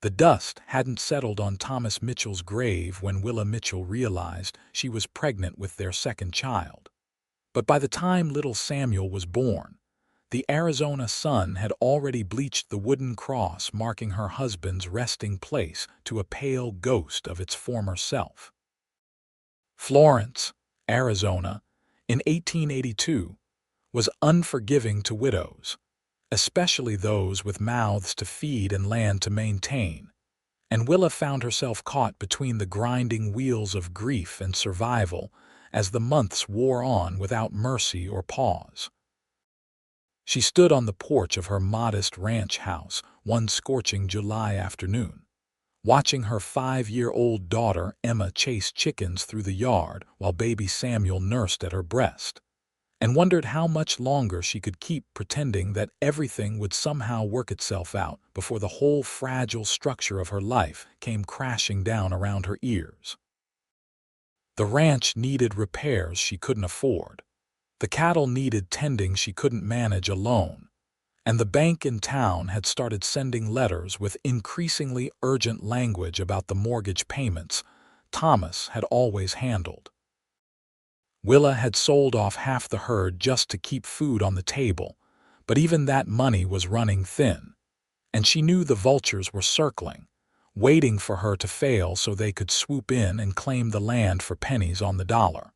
The dust hadn't settled on Thomas Mitchell's grave when Willa Mitchell realized she was pregnant with their second child. But by the time little Samuel was born, the Arizona sun had already bleached the wooden cross marking her husband's resting place to a pale ghost of its former self. Florence, Arizona, in 1882, was unforgiving to widows, especially those with mouths to feed and land to maintain, and Willa found herself caught between the grinding wheels of grief and survival as the months wore on without mercy or pause. She stood on the porch of her modest ranch house one scorching July afternoon, watching her 5-year-old daughter Emma chase chickens through the yard while baby Samuel nursed at her breast, and wondered how much longer she could keep pretending that everything would somehow work itself out before the whole fragile structure of her life came crashing down around her ears. The ranch needed repairs she couldn't afford. The cattle needed tending she couldn't manage alone, and the bank in town had started sending letters with increasingly urgent language about the mortgage payments Thomas had always handled. Willa had sold off half the herd just to keep food on the table, but even that money was running thin, and she knew the vultures were circling, waiting for her to fail so they could swoop in and claim the land for pennies on the dollar.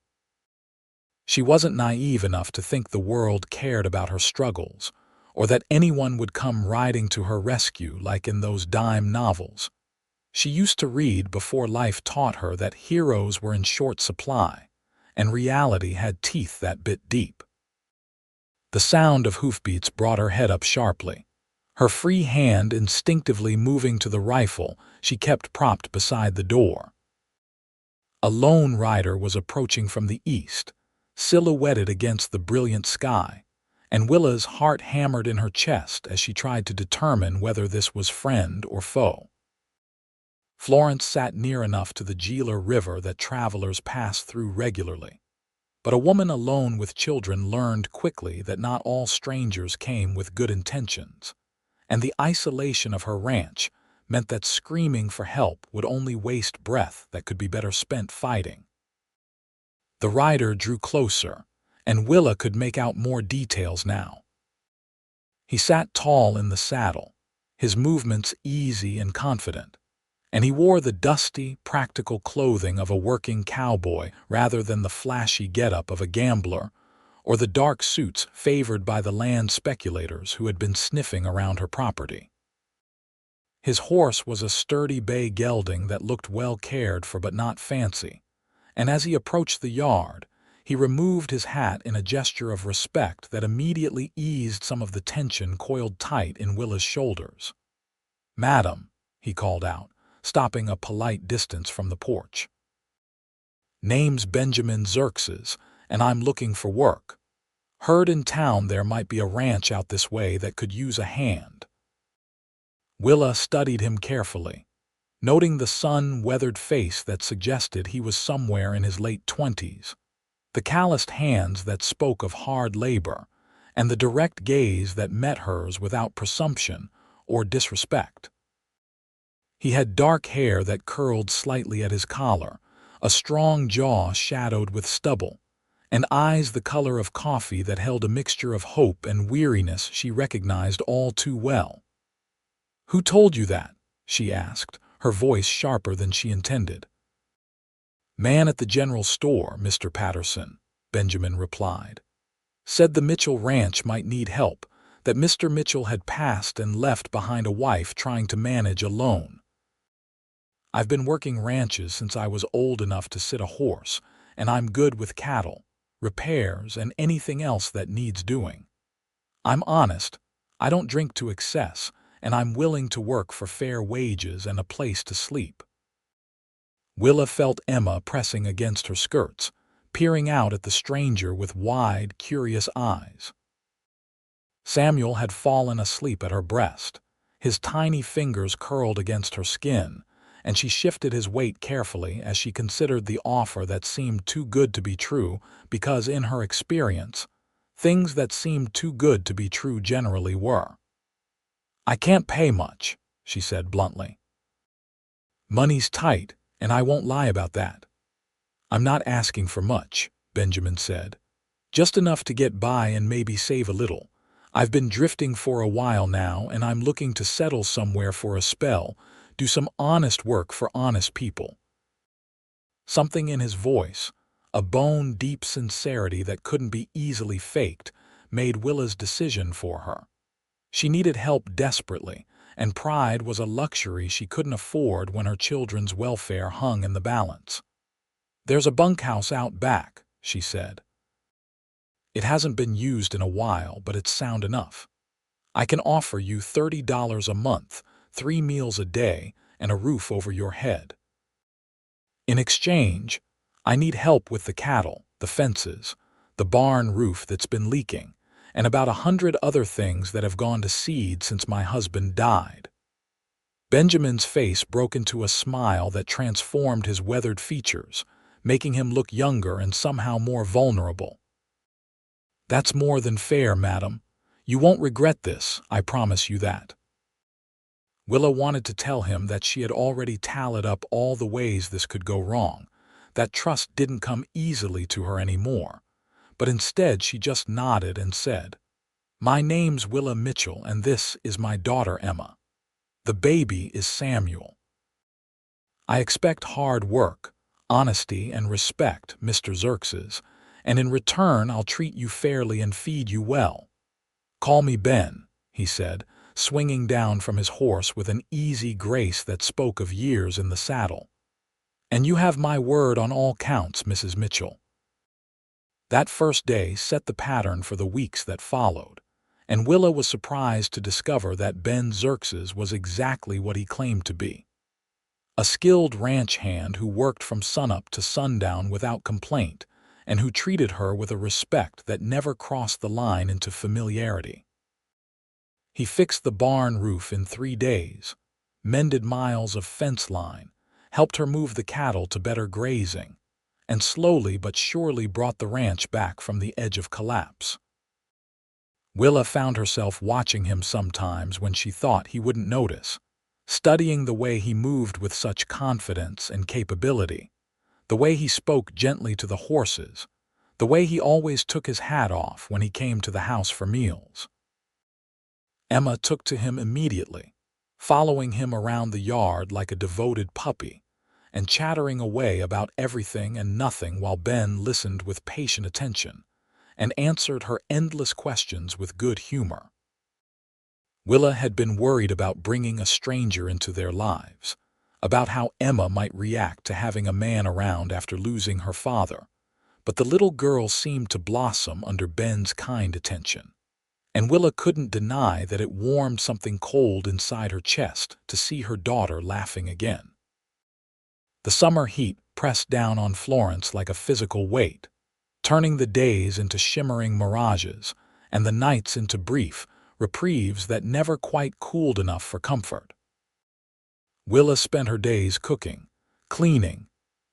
She wasn't naive enough to think the world cared about her struggles, or that anyone would come riding to her rescue like in those dime novels. She used to read before life taught her that heroes were in short supply, and reality had teeth that bit deep. The sound of hoofbeats brought her head up sharply, her free hand instinctively moving to the rifle she kept propped beside the door. A lone rider was approaching from the east, silhouetted against the brilliant sky, and Willa's heart hammered in her chest as she tried to determine whether this was friend or foe. Florence sat near enough to the Gila River that travelers pass through regularly, but a woman alone with children learned quickly that not all strangers came with good intentions, and the isolation of her ranch meant that screaming for help would only waste breath that could be better spent fighting. The rider drew closer, and Willa could make out more details now. He sat tall in the saddle, his movements easy and confident, and he wore the dusty, practical clothing of a working cowboy rather than the flashy getup of a gambler or the dark suits favored by the land speculators who had been sniffing around her property. His horse was a sturdy bay gelding that looked well cared for but not fancy, and as he approached the yard, he removed his hat in a gesture of respect that immediately eased some of the tension coiled tight in Willa's shoulders. "Madam," he called out, stopping a polite distance from the porch. "Name's Benjamin Xerxes, and I'm looking for work. Heard in town there might be a ranch out this way that could use a hand." Willa studied him carefully, noting the sun-weathered face that suggested he was somewhere in his late 20s, the calloused hands that spoke of hard labor, and the direct gaze that met hers without presumption or disrespect. He had dark hair that curled slightly at his collar, a strong jaw shadowed with stubble, and eyes the color of coffee that held a mixture of hope and weariness she recognized all too well. "Who told you that?" she asked, her voice sharper than she intended. "Man at the general store, Mr. Patterson," Benjamin replied. "Said the Mitchell ranch might need help, that Mr. Mitchell had passed and left behind a wife trying to manage alone. I've been working ranches since I was old enough to sit a horse, and I'm good with cattle, repairs, and anything else that needs doing. I'm honest, I don't drink to excess, and I'm willing to work for fair wages and a place to sleep." Willa felt Emma pressing against her skirts, peering out at the stranger with wide, curious eyes. Samuel had fallen asleep at her breast, his tiny fingers curled against her skin, and she shifted his weight carefully as she considered the offer that seemed too good to be true because, in her experience, things that seemed too good to be true generally were. "I can't pay much," she said bluntly. Money's tight, and I won't lie about that. I'm not asking for much, Benjamin said. Just enough to get by and maybe save a little. I've been drifting for a while now, and I'm looking to settle somewhere for a spell, do some honest work for honest people. Something in his voice, a bone-deep sincerity that couldn't be easily faked, made Willa's decision for her. She needed help desperately, and pride was a luxury she couldn't afford when her children's welfare hung in the balance. "There's a bunkhouse out back," she said. "It hasn't been used in a while, but it's sound enough. I can offer you $30 a month, 3 meals a day, and a roof over your head. In exchange, I need help with the cattle, the fences, the barn roof that's been leaking, and about 100 other things that have gone to seed since my husband died." Benjamin's face broke into a smile that transformed his weathered features, making him look younger and somehow more vulnerable. "That's more than fair, madam. You won't regret this, I promise you that." Willa wanted to tell him that she had already tallied up all the ways this could go wrong, that trust didn't come easily to her anymore, but instead she just nodded and said, "My name's Willa Mitchell, and this is my daughter Emma. The baby is Samuel. I expect hard work, honesty, and respect, Mr. Xerxes, and in return I'll treat you fairly and feed you well. Call me Ben," he said, swinging down from his horse with an easy grace that spoke of years in the saddle. "And you have my word on all counts, Mrs. Mitchell." That first day set the pattern for the weeks that followed, and Willa was surprised to discover that Ben Xerxes was exactly what he claimed to be. A skilled ranch hand who worked from sunup to sundown without complaint, and who treated her with a respect that never crossed the line into familiarity. He fixed the barn roof in 3 days, mended miles of fence line, helped her move the cattle to better grazing, and slowly but surely brought the ranch back from the edge of collapse. Willa found herself watching him sometimes when she thought he wouldn't notice, studying the way he moved with such confidence and capability, the way he spoke gently to the horses, the way he always took his hat off when he came to the house for meals. Emma took to him immediately, following him around the yard like a devoted puppy, and chattering away about everything and nothing while Ben listened with patient attention and answered her endless questions with good humor. Willa had been worried about bringing a stranger into their lives, about how Emma might react to having a man around after losing her father, but the little girl seemed to blossom under Ben's kind attention, and Willa couldn't deny that it warmed something cold inside her chest to see her daughter laughing again. The summer heat pressed down on Florence like a physical weight, turning the days into shimmering mirages and the nights into brief reprieves that never quite cooled enough for comfort. Willa spent her days cooking, cleaning,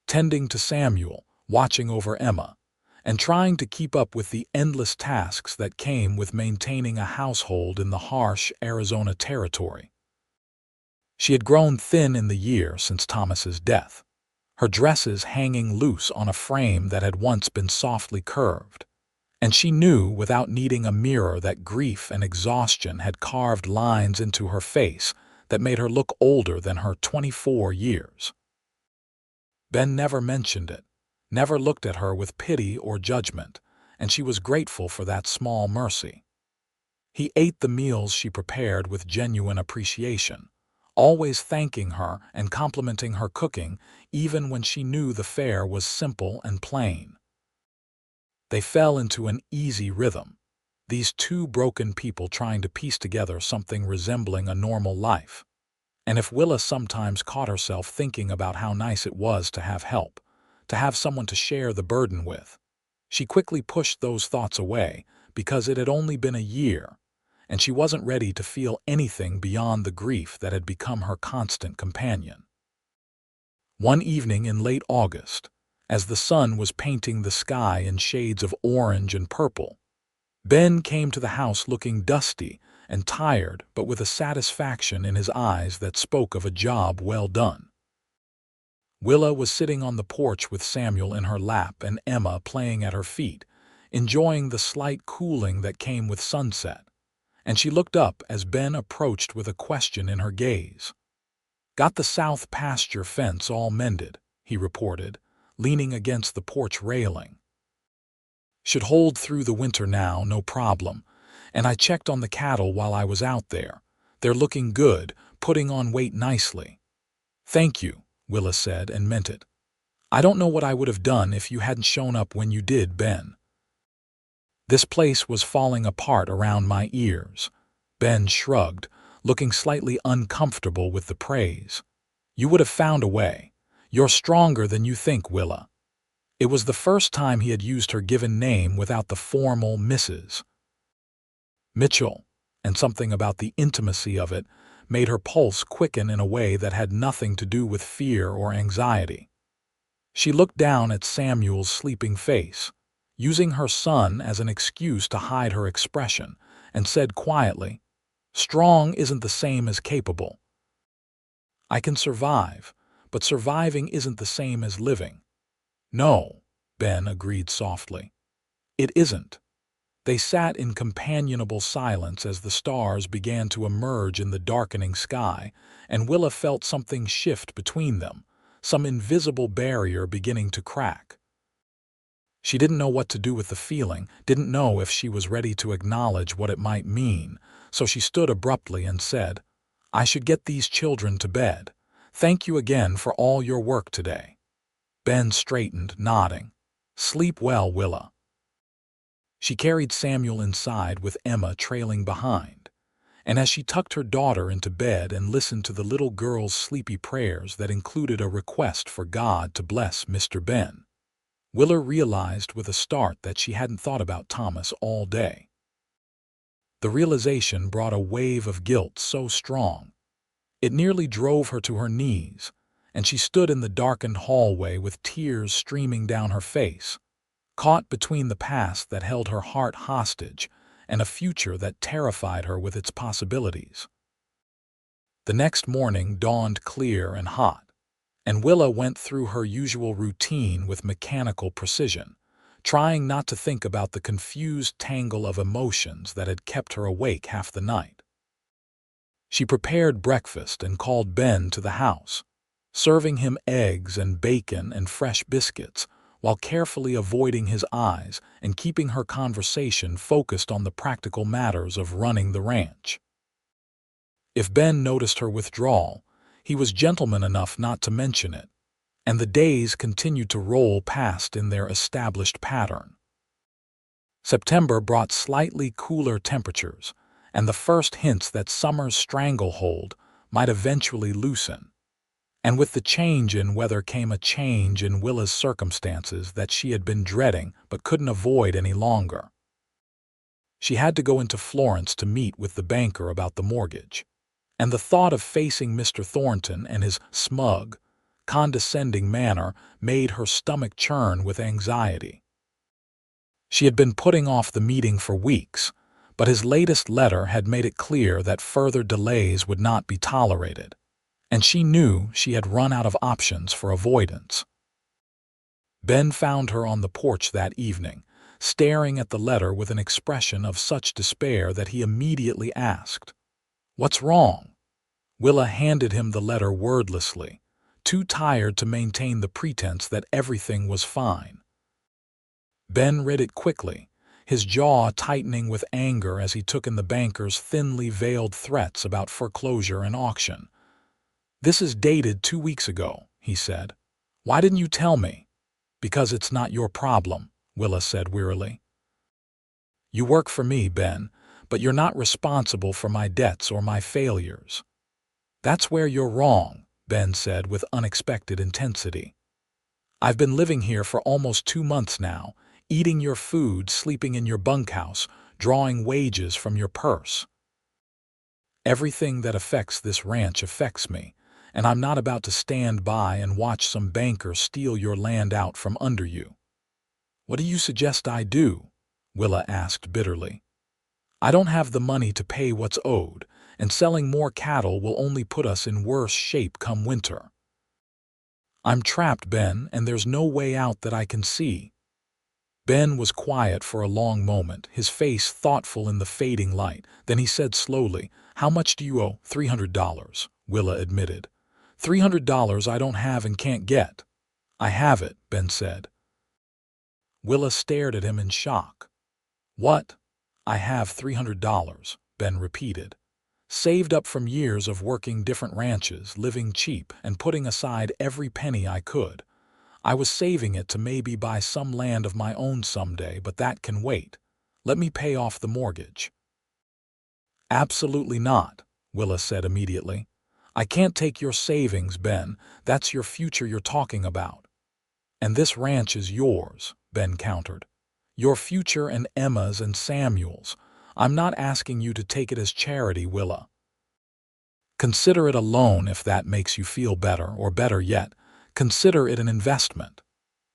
tending to Samuel, watching over Emma, and trying to keep up with the endless tasks that came with maintaining a household in the harsh Arizona territory. She had grown thin in the year since Thomas's death, her dresses hanging loose on a frame that had once been softly curved, and she knew without needing a mirror that grief and exhaustion had carved lines into her face that made her look older than her 24 years. Ben never mentioned it, never looked at her with pity or judgment, and she was grateful for that small mercy. He ate the meals she prepared with genuine appreciation, always thanking her and complimenting her cooking even when she knew the fare was simple and plain. They fell into an easy rhythm, these two broken people trying to piece together something resembling a normal life. And if Willa sometimes caught herself thinking about how nice it was to have help, to have someone to share the burden with, she quickly pushed those thoughts away because it had only been a year, and she wasn't ready to feel anything beyond the grief that had become her constant companion. One evening in late August, as the sun was painting the sky in shades of orange and purple, Ben came to the house looking dusty and tired but with a satisfaction in his eyes that spoke of a job well done. Willa was sitting on the porch with Samuel in her lap and Emma playing at her feet, enjoying the slight cooling that came with sunset, and she looked up as Ben approached with a question in her gaze. "Got the south pasture fence all mended," he reported, leaning against the porch railing. "Should hold through the winter now, no problem. And I checked on the cattle while I was out there. They're looking good, putting on weight nicely." "Thank you," Willa said, and meant it. "I don't know what I would have done if you hadn't shown up when you did, Ben." "This place was falling apart around my ears." Ben shrugged, looking slightly uncomfortable with the praise. "You would have found a way. You're stronger than you think, Willa." It was the first time he had used her given name without the formal Mrs. Mitchell, and something about the intimacy of it made her pulse quicken in a way that had nothing to do with fear or anxiety. She looked down at Samuel's sleeping face, using her son as an excuse to hide her expression, and said quietly, "Strong isn't the same as capable. I can survive, but surviving isn't the same as living." "No," Ben agreed softly. "It isn't." They sat in companionable silence as the stars began to emerge in the darkening sky, and Willa felt something shift between them, some invisible barrier beginning to crack. She didn't know what to do with the feeling, didn't know if she was ready to acknowledge what it might mean, so she stood abruptly and said, "I should get these children to bed. Thank you again for all your work today." Ben straightened, nodding. "Sleep well, Willa." She carried Samuel inside with Emma trailing behind, and as she tucked her daughter into bed and listened to the little girl's sleepy prayers that included a request for God to bless Mr. Ben, Willa realized with a start that she hadn't thought about Thomas all day. The realization brought a wave of guilt so strong, it nearly drove her to her knees, and she stood in the darkened hallway with tears streaming down her face, caught between the past that held her heart hostage and a future that terrified her with its possibilities. The next morning dawned clear and hot, and Willa went through her usual routine with mechanical precision, trying not to think about the confused tangle of emotions that had kept her awake half the night. She prepared breakfast and called Ben to the house, serving him eggs and bacon and fresh biscuits, while carefully avoiding his eyes and keeping her conversation focused on the practical matters of running the ranch. If Ben noticed her withdrawal, he was gentleman enough not to mention it, and the days continued to roll past in their established pattern. September brought slightly cooler temperatures, and the first hints that summer's stranglehold might eventually loosen. And with the change in weather came a change in Willa's circumstances that she had been dreading but couldn't avoid any longer. She had to go into Florence to meet with the banker about the mortgage, and the thought of facing Mr. Thornton and his smug, condescending manner made her stomach churn with anxiety. She had been putting off the meeting for weeks, but his latest letter had made it clear that further delays would not be tolerated, and she knew she had run out of options for avoidance. Ben found her on the porch that evening, staring at the letter with an expression of such despair that he immediately asked, "What's wrong?" Willa handed him the letter wordlessly, too tired to maintain the pretense that everything was fine. Ben read it quickly, his jaw tightening with anger as he took in the banker's thinly veiled threats about foreclosure and auction. "This is dated 2 weeks ago," he said. "Why didn't you tell me?" "Because it's not your problem," Willa said wearily. "You work for me, Ben, but you're not responsible for my debts or my failures." "That's where you're wrong," Ben said with unexpected intensity. "I've been living here for almost 2 months now, eating your food, sleeping in your bunkhouse, drawing wages from your purse. Everything that affects this ranch affects me, and I'm not about to stand by and watch some banker steal your land out from under you." "What do you suggest I do?" Willa asked bitterly. "I don't have the money to pay what's owed, and selling more cattle will only put us in worse shape come winter." I'm trapped, Ben, and there's no way out that I can see." Ben was quiet for a long moment, his face thoughtful in the fading light. Then he said slowly, "How much do you owe?" $300, Willa admitted. $300 I don't have and can't get." "I have it," Ben said. Willa stared at him in shock. "What?" "I have $300, Ben repeated. "Saved up from years of working different ranches, living cheap, and putting aside every penny I could. I was saving it to maybe buy some land of my own someday, but that can wait. Let me pay off the mortgage." "Absolutely not," Willa said immediately. "I can't take your savings, Ben. That's your future you're talking about." "And this ranch is yours," Ben countered. "Your future and Emma's and Samuel's. I'm not asking you to take it as charity, Willa. Consider it a loan if that makes you feel better, or better yet, consider it an investment.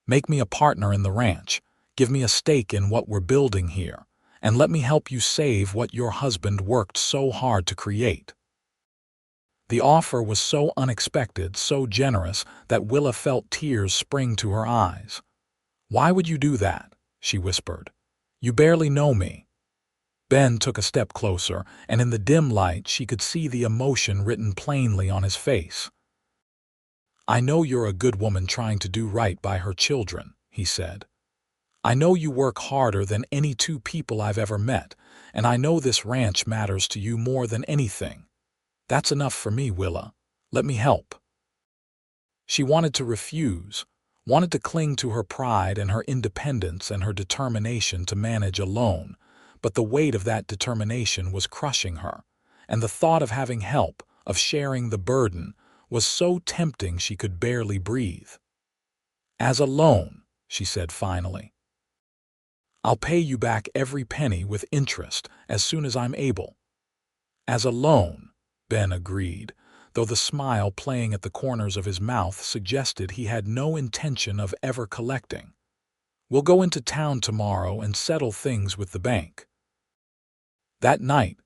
Make me a partner in the ranch, give me a stake in what we're building here, and let me help you save what your husband worked so hard to create." The offer was so unexpected, so generous, that Willa felt tears spring to her eyes. "Why would you do that?" she whispered. "You barely know me." Ben took a step closer, and in the dim light she could see the emotion written plainly on his face. "I know you're a good woman trying to do right by her children," he said. "I know you work harder than any two people I've ever met, and I know this ranch matters to you more than anything. That's enough for me, Willa. Let me help." She wanted to refuse, wanted to cling to her pride and her independence and her determination to manage alone, but the weight of that determination was crushing her, and the thought of having help, of sharing the burden, was so tempting she could barely breathe. "As a loan," she said finally. "I'll pay you back every penny with interest as soon as I'm able." "As a loan," Ben agreed, though the smile playing at the corners of his mouth suggested he had no intention of ever collecting. "We'll go into town tomorrow and settle things with the bank." That night,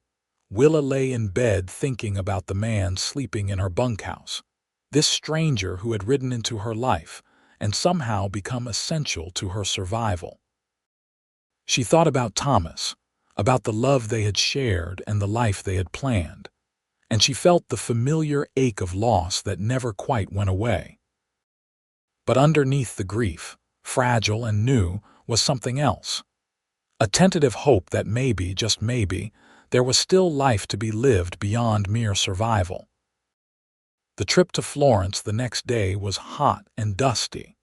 Willa lay in bed thinking about the man sleeping in her bunkhouse, this stranger who had ridden into her life and somehow become essential to her survival. She thought about Thomas, about the love they had shared and the life they had planned, and she felt the familiar ache of loss that never quite went away. But underneath the grief, fragile and new, was something else. A tentative hope that maybe, just maybe, there was still life to be lived beyond mere survival. The trip to Florence the next day was hot and dusty,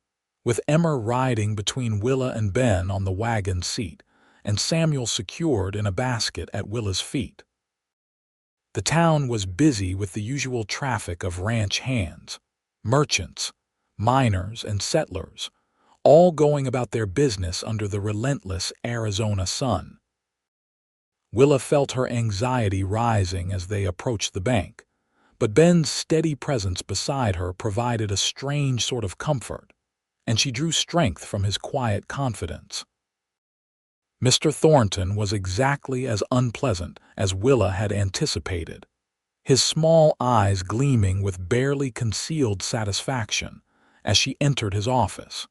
with Emma riding between Willa and Ben on the wagon seat, and Samuel secured in a basket at Willa's feet. The town was busy with the usual traffic of ranch hands, merchants, miners, and settlers, all going about their business under the relentless Arizona sun. Willa felt her anxiety rising as they approached the bank, but Ben's steady presence beside her provided a strange sort of comfort, and she drew strength from his quiet confidence. Mr. Thornton was exactly as unpleasant as Willa had anticipated, his small eyes gleaming with barely concealed satisfaction as she entered his office.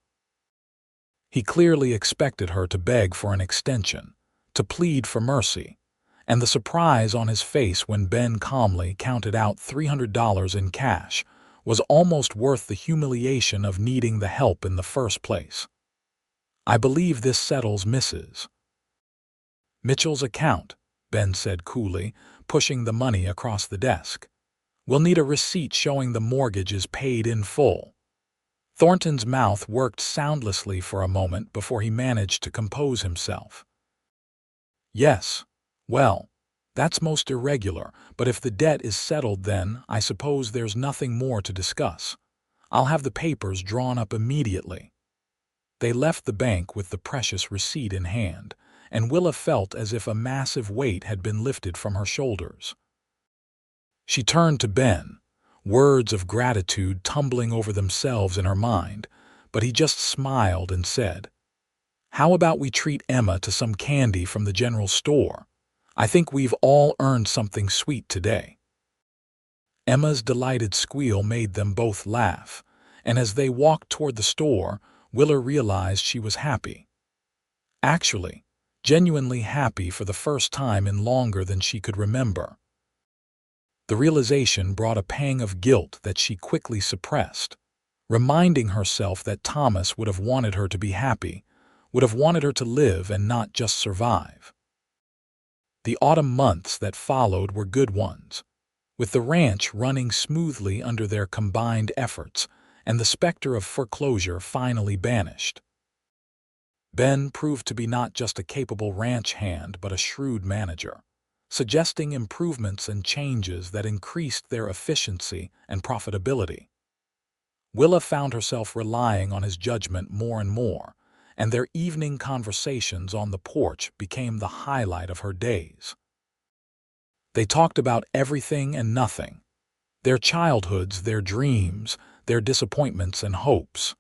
He clearly expected her to beg for an extension, to plead for mercy, and the surprise on his face when Ben calmly counted out $300 in cash was almost worth the humiliation of needing the help in the first place. "I believe this settles Mrs. Mitchell's account," Ben said coolly, pushing the money across the desk. "We'll need a receipt showing the mortgage is paid in full." Thornton's mouth worked soundlessly for a moment before he managed to compose himself. "Yes. Well, that's most irregular, but if the debt is settled then I suppose there's nothing more to discuss. I'll have the papers drawn up immediately." They left the bank with the precious receipt in hand, and Willa felt as if a massive weight had been lifted from her shoulders. She turned to Ben, words of gratitude tumbling over themselves in her mind, but he just smiled and said, "How about we treat Emma to some candy from the general store? I think we've all earned something sweet today." Emma's delighted squeal made them both laugh, and as they walked toward the store, Willa realized she was happy. Actually, genuinely happy for the first time in longer than she could remember. The realization brought a pang of guilt that she quickly suppressed, reminding herself that Thomas would have wanted her to be happy, would have wanted her to live and not just survive. The autumn months that followed were good ones, with the ranch running smoothly under their combined efforts and the specter of foreclosure finally banished. Ben proved to be not just a capable ranch hand but a shrewd manager, suggesting improvements and changes that increased their efficiency and profitability. Willa found herself relying on his judgment more and more, and their evening conversations on the porch became the highlight of her days. They talked about everything and nothing, their childhoods, their dreams, their disappointments and hopes.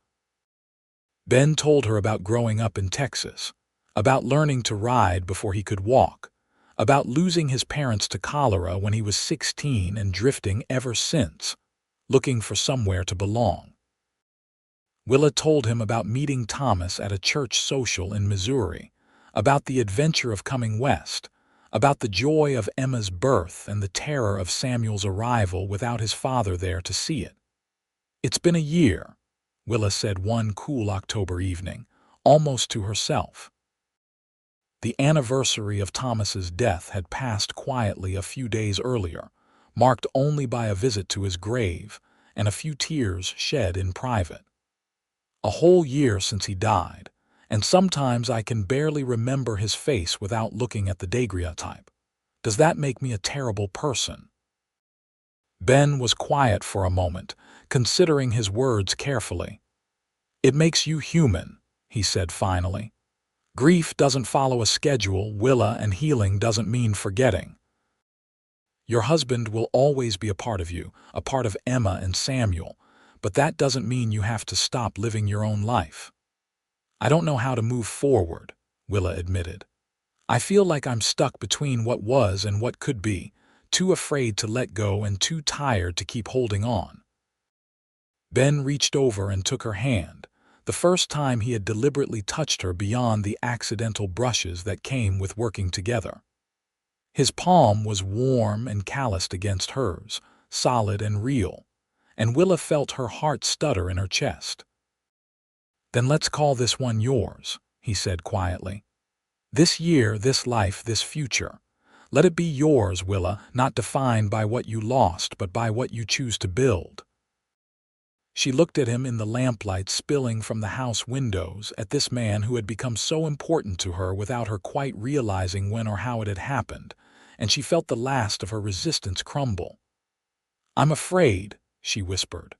Ben told her about growing up in Texas, about learning to ride before he could walk, about losing his parents to cholera when he was 16 and drifting ever since, looking for somewhere to belong. Willa told him about meeting Thomas at a church social in Missouri, about the adventure of coming west, about the joy of Emma's birth and the terror of Samuel's arrival without his father there to see it. "It's been a year," Willa said one cool October evening, almost to herself. The anniversary of Thomas's death had passed quietly a few days earlier, marked only by a visit to his grave and a few tears shed in private. "A whole year since he died, and sometimes I can barely remember his face without looking at the daguerreotype. Does that make me a terrible person?" Ben was quiet for a moment, considering his words carefully. "It makes you human," he said finally. "Grief doesn't follow a schedule, Willa, and healing doesn't mean forgetting. Your husband will always be a part of you, a part of Emma and Samuel, but that doesn't mean you have to stop living your own life." "I don't know how to move forward," Willa admitted. "I feel like I'm stuck between what was and what could be, too afraid to let go and too tired to keep holding on." Ben reached over and took her hand, the first time he had deliberately touched her beyond the accidental brushes that came with working together. His palm was warm and calloused against hers, solid and real, and Willa felt her heart stutter in her chest. "Then let's call this one yours," he said quietly. "This year, this life, this future. Let it be yours, Willa, not defined by what you lost, but by what you choose to build." She looked at him in the lamplight spilling from the house windows, at this man who had become so important to her without her quite realizing when or how it had happened, and she felt the last of her resistance crumble. "I'm afraid," she whispered.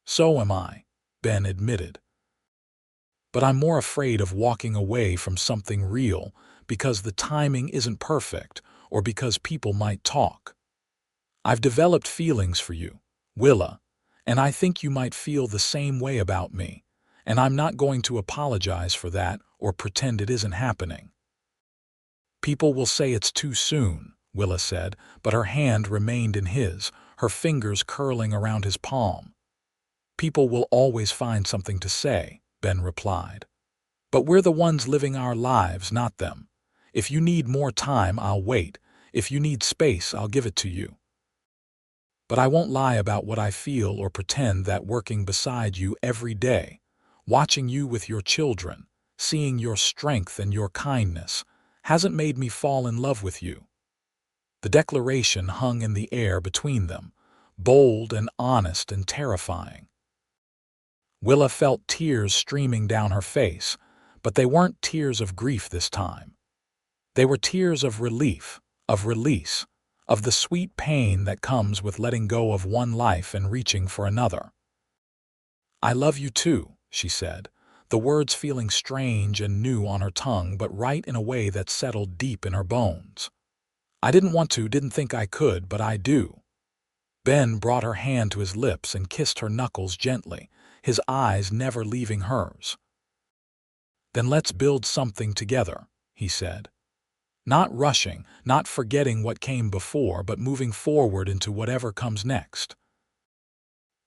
"So am I," Ben admitted. "But I'm more afraid of walking away from something real because the timing isn't perfect or because people might talk. I've developed feelings for you, Willa, and I think you might feel the same way about me, and I'm not going to apologize for that or pretend it isn't happening." "People will say it's too soon," Willa said, but her hand remained in his, her fingers curling around his palm. "People will always find something to say," Ben replied. "But we're the ones living our lives, not them. If you need more time, I'll wait. If you need space, I'll give it to you. But I won't lie about what I feel or pretend that working beside you every day, watching you with your children, seeing your strength and your kindness, hasn't made me fall in love with you." The declaration hung in the air between them, bold and honest and terrifying. Willa felt tears streaming down her face, but they weren't tears of grief this time. They were tears of relief, of release, of the sweet pain that comes with letting go of one life and reaching for another. "I love you too," she said, the words feeling strange and new on her tongue but right in a way that settled deep in her bones. "I didn't want to, didn't think I could, but I do." Ben brought her hand to his lips and kissed her knuckles gently, his eyes never leaving hers. "Then let's build something together," he said. "Not rushing, not forgetting what came before, but moving forward into whatever comes next."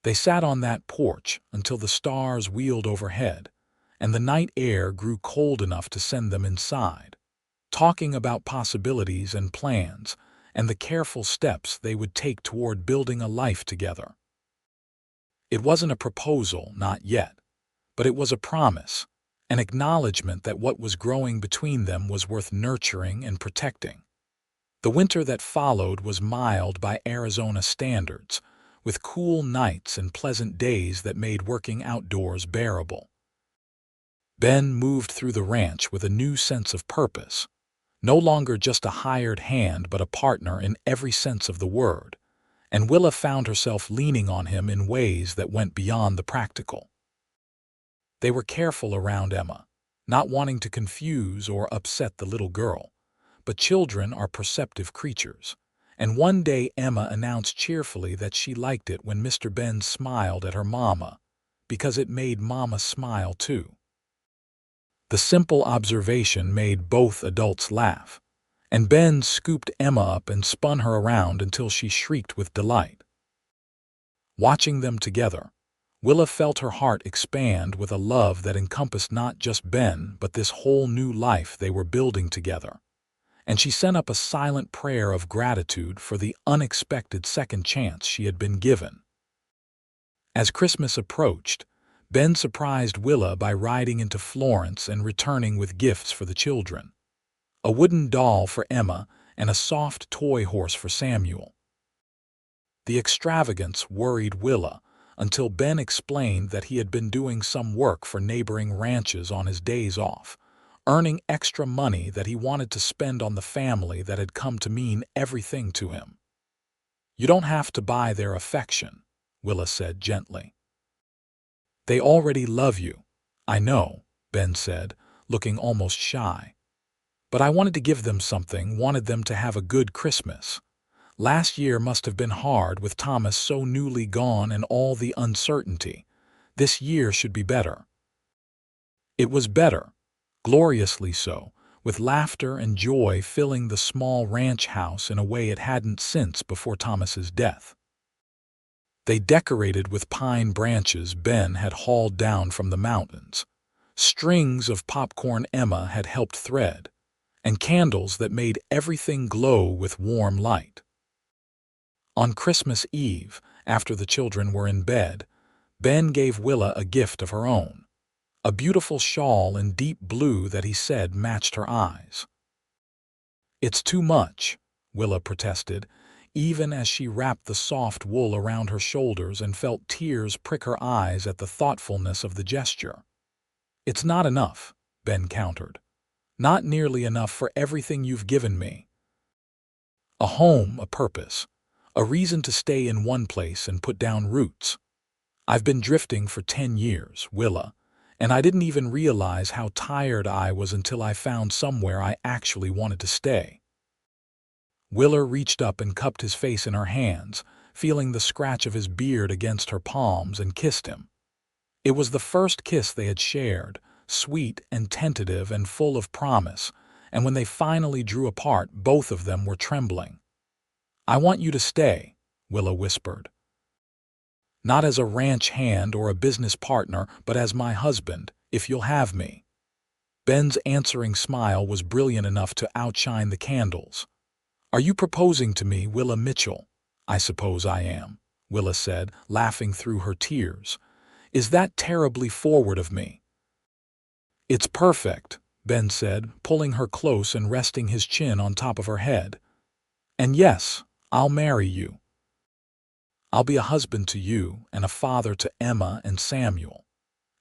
They sat on that porch until the stars wheeled overhead, and the night air grew cold enough to send them inside, talking about possibilities and plans and the careful steps they would take toward building a life together. It wasn't a proposal, not yet, but it was a promise, an acknowledgement that what was growing between them was worth nurturing and protecting. The winter that followed was mild by Arizona standards, with cool nights and pleasant days that made working outdoors bearable. Ben moved through the ranch with a new sense of purpose, no longer just a hired hand but a partner in every sense of the word, and Willa found herself leaning on him in ways that went beyond the practical. They were careful around Emma, not wanting to confuse or upset the little girl, but children are perceptive creatures, and one day Emma announced cheerfully that she liked it when Mr. Ben smiled at her mama, because it made Mama smile too. The simple observation made both adults laugh, and Ben scooped Emma up and spun her around until she shrieked with delight. Watching them together, Willa felt her heart expand with a love that encompassed not just Ben but this whole new life they were building together, and she sent up a silent prayer of gratitude for the unexpected second chance she had been given. As Christmas approached, Ben surprised Willa by riding into Florence and returning with gifts for the children: a wooden doll for Emma and a soft toy horse for Samuel. The extravagance worried Willa until Ben explained that he had been doing some work for neighboring ranches on his days off, earning extra money that he wanted to spend on the family that had come to mean everything to him. "You don't have to buy their affection," Willa said gently. "They already love you, I know," Ben said, looking almost shy. "But I wanted to give them something, wanted them to have a good Christmas. Last year must have been hard with Thomas so newly gone and all the uncertainty. This year should be better." It was better, gloriously so, with laughter and joy filling the small ranch house in a way it hadn't since before Thomas's death. They decorated with pine branches Ben had hauled down from the mountains, strings of popcorn Emma had helped thread, and candles that made everything glow with warm light. On Christmas Eve, after the children were in bed, Ben gave Willa a gift of her own, a beautiful shawl in deep blue that he said matched her eyes. "It's too much," Willa protested, even as she wrapped the soft wool around her shoulders and felt tears prick her eyes at the thoughtfulness of the gesture. "It's not enough," Ben countered. "Not nearly enough for everything you've given me. A home, a purpose, a reason to stay in one place and put down roots. I've been drifting for 10 years, Willa, and I didn't even realize how tired I was until I found somewhere I actually wanted to stay." Willa reached up and cupped his face in her hands, feeling the scratch of his beard against her palms, and kissed him. It was the first kiss they had shared, sweet and tentative and full of promise, and when they finally drew apart, both of them were trembling. "I want you to stay," Willa whispered. "Not as a ranch hand or a business partner, but as my husband, if you'll have me." Ben's answering smile was brilliant enough to outshine the candles. "Are you proposing to me, Willa Mitchell?" "I suppose I am," Willa said, laughing through her tears. "Is that terribly forward of me?" "It's perfect," Ben said, pulling her close and resting his chin on top of her head. "And yes, I'll marry you. I'll be a husband to you and a father to Emma and Samuel.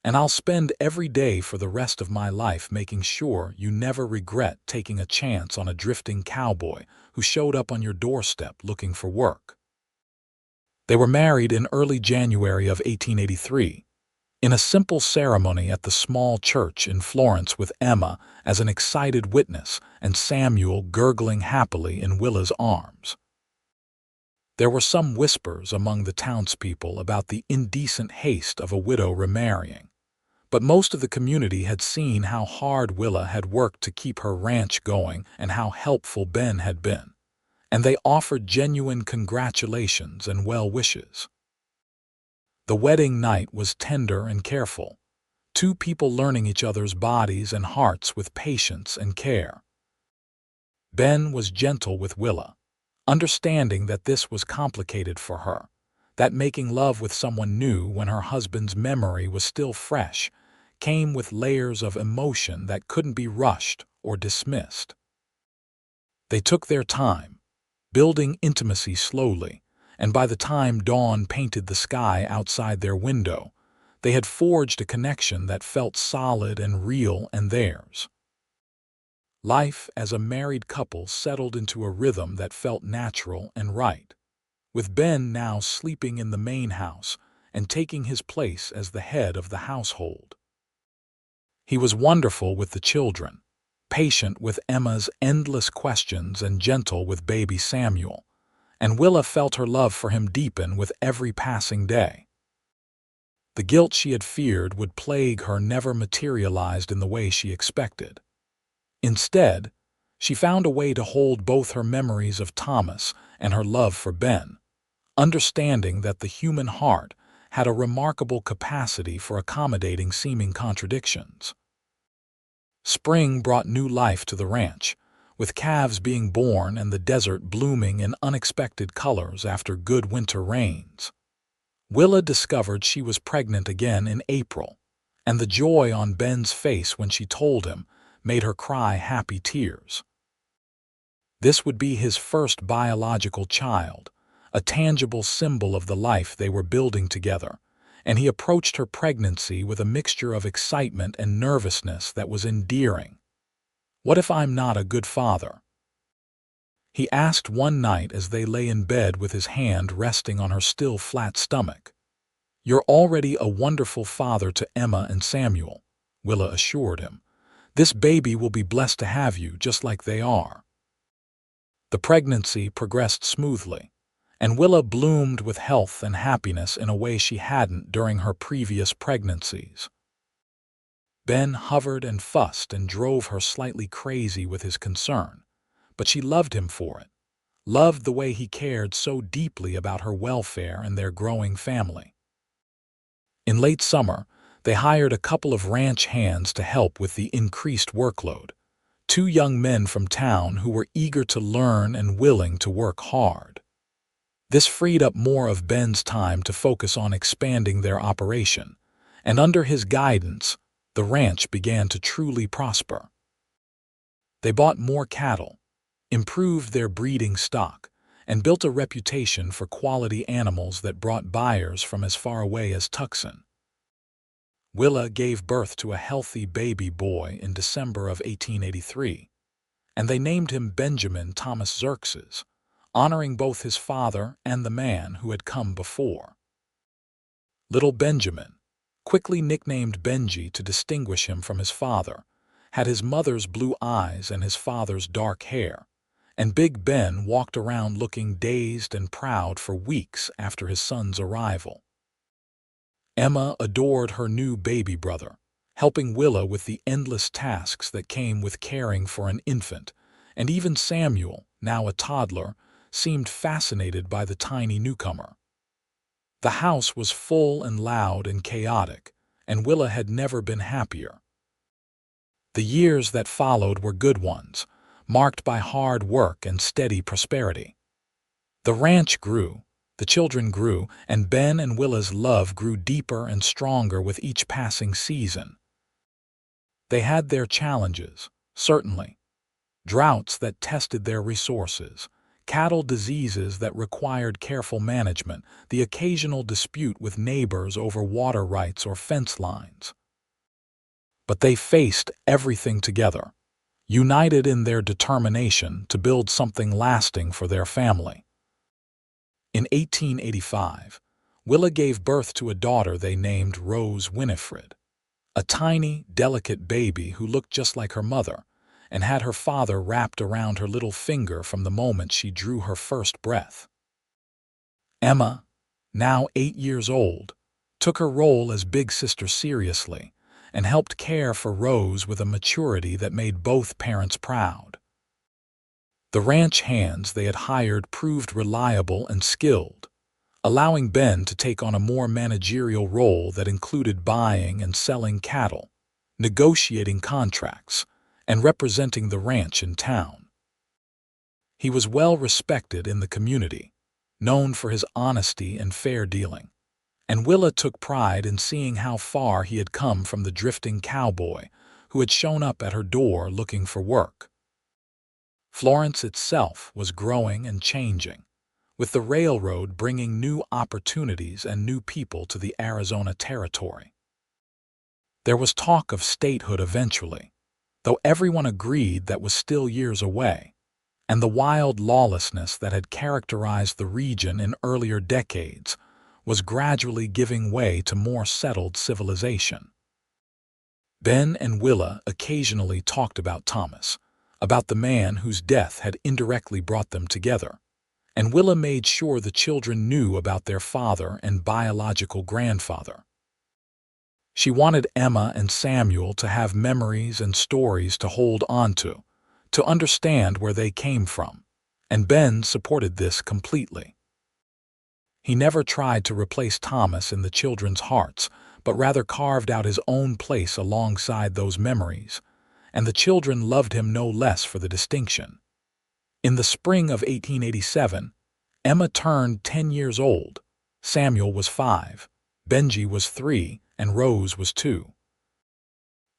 And I'll spend every day for the rest of my life making sure you never regret taking a chance on a drifting cowboy who showed up on your doorstep looking for work." They were married in early January of 1883, in a simple ceremony at the small church in Florence, with Emma as an excited witness and Samuel gurgling happily in Willa's arms. There were some whispers among the townspeople about the indecent haste of a widow remarrying, but most of the community had seen how hard Willa had worked to keep her ranch going and how helpful Ben had been, and they offered genuine congratulations and well wishes. The wedding night was tender and careful, two people learning each other's bodies and hearts with patience and care. Ben was gentle with Willa, understanding that this was complicated for her, that making love with someone new when her husband's memory was still fresh came with layers of emotion that couldn't be rushed or dismissed. They took their time, building intimacy slowly, and by the time dawn painted the sky outside their window, they had forged a connection that felt solid and real and theirs. Life as a married couple settled into a rhythm that felt natural and right, with Ben now sleeping in the main house and taking his place as the head of the household. He was wonderful with the children, patient with Emma's endless questions and gentle with baby Samuel, and Willa felt her love for him deepen with every passing day. The guilt she had feared would plague her never materialized in the way she expected. Instead, she found a way to hold both her memories of Thomas and her love for Ben, understanding that the human heart had a remarkable capacity for accommodating seeming contradictions. Spring brought new life to the ranch, with calves being born and the desert blooming in unexpected colors after good winter rains. Willa discovered she was pregnant again in April, and the joy on Ben's face when she told him made her cry happy tears. This would be his first biological child, a tangible symbol of the life they were building together, and he approached her pregnancy with a mixture of excitement and nervousness that was endearing. "What if I'm not a good father?" he asked one night as they lay in bed with his hand resting on her still flat stomach. "You're already a wonderful father to Emma and Samuel," Willa assured him. "This baby will be blessed to have you just like they are." The pregnancy progressed smoothly, and Willa bloomed with health and happiness in a way she hadn't during her previous pregnancies. Ben hovered and fussed and drove her slightly crazy with his concern, but she loved him for it, loved the way he cared so deeply about her welfare and their growing family. In late summer, they hired a couple of ranch hands to help with the increased workload, two young men from town who were eager to learn and willing to work hard. This freed up more of Ben's time to focus on expanding their operation, and under his guidance, the ranch began to truly prosper. They bought more cattle, improved their breeding stock, and built a reputation for quality animals that brought buyers from as far away as Tucson. Willa gave birth to a healthy baby boy in December of 1883, and they named him Benjamin Xerxes, honoring both his father and the man who had come before. Little Benjamin, quickly nicknamed Benji to distinguish him from his father, had his mother's blue eyes and his father's dark hair, and Big Ben walked around looking dazed and proud for weeks after his son's arrival. Emma adored her new baby brother, helping Willa with the endless tasks that came with caring for an infant, and even Samuel, now a toddler, seemed fascinated by the tiny newcomer. The house was full and loud and chaotic, and Willa had never been happier. The years that followed were good ones, marked by hard work and steady prosperity. The ranch grew, the children grew, and Ben and Willa's love grew deeper and stronger with each passing season. They had their challenges, certainly. Droughts that tested their resources, cattle diseases that required careful management, the occasional dispute with neighbors over water rights or fence lines. But they faced everything together, united in their determination to build something lasting for their family. In 1885, Willa gave birth to a daughter they named Rose Winifred, a tiny, delicate baby who looked just like her mother and had her father wrapped around her little finger from the moment she drew her first breath. Emma, now 8 years old, took her role as big sister seriously and helped care for Rose with a maturity that made both parents proud. The ranch hands they had hired proved reliable and skilled, allowing Ben to take on a more managerial role that included buying and selling cattle, negotiating contracts, and representing the ranch in town. He was well respected in the community, known for his honesty and fair dealing, and Willa took pride in seeing how far he had come from the drifting cowboy who had shown up at her door looking for work. Florence itself was growing and changing, with the railroad bringing new opportunities and new people to the Arizona territory. There was talk of statehood eventually, though everyone agreed that was still years away, and the wild lawlessness that had characterized the region in earlier decades was gradually giving way to more settled civilization. Ben and Willa occasionally talked about Thomas, about the man whose death had indirectly brought them together, and Willa made sure the children knew about their father and biological grandfather. She wanted Emma and Samuel to have memories and stories to hold on to understand where they came from, and Ben supported this completely. He never tried to replace Thomas in the children's hearts, but rather carved out his own place alongside those memories, and the children loved him no less for the distinction. In the spring of 1887, Emma turned 10 years old, Samuel was 5, Benji was 3, and Rose was 2.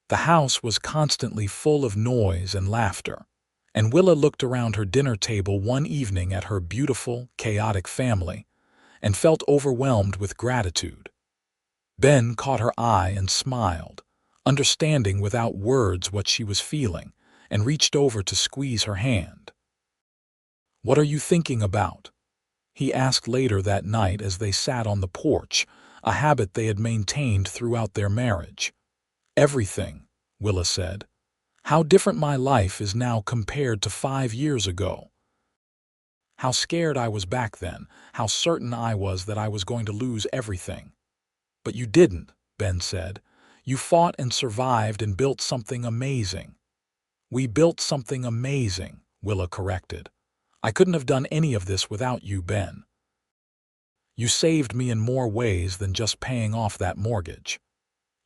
The house was constantly full of noise and laughter, and Willa looked around her dinner table one evening at her beautiful, chaotic family and felt overwhelmed with gratitude. Ben caught her eye and smiled, understanding without words what she was feeling, and reached over to squeeze her hand. "What are you thinking about?" he asked later that night as they sat on the porch, a habit they had maintained throughout their marriage. "Everything," Willa said. "How different my life is now compared to 5 years ago. How scared I was back then, how certain I was that I was going to lose everything." "But you didn't," Ben said. "You fought and survived and built something amazing." "We built something amazing," Willa corrected. "I couldn't have done any of this without you, Ben. You saved me in more ways than just paying off that mortgage."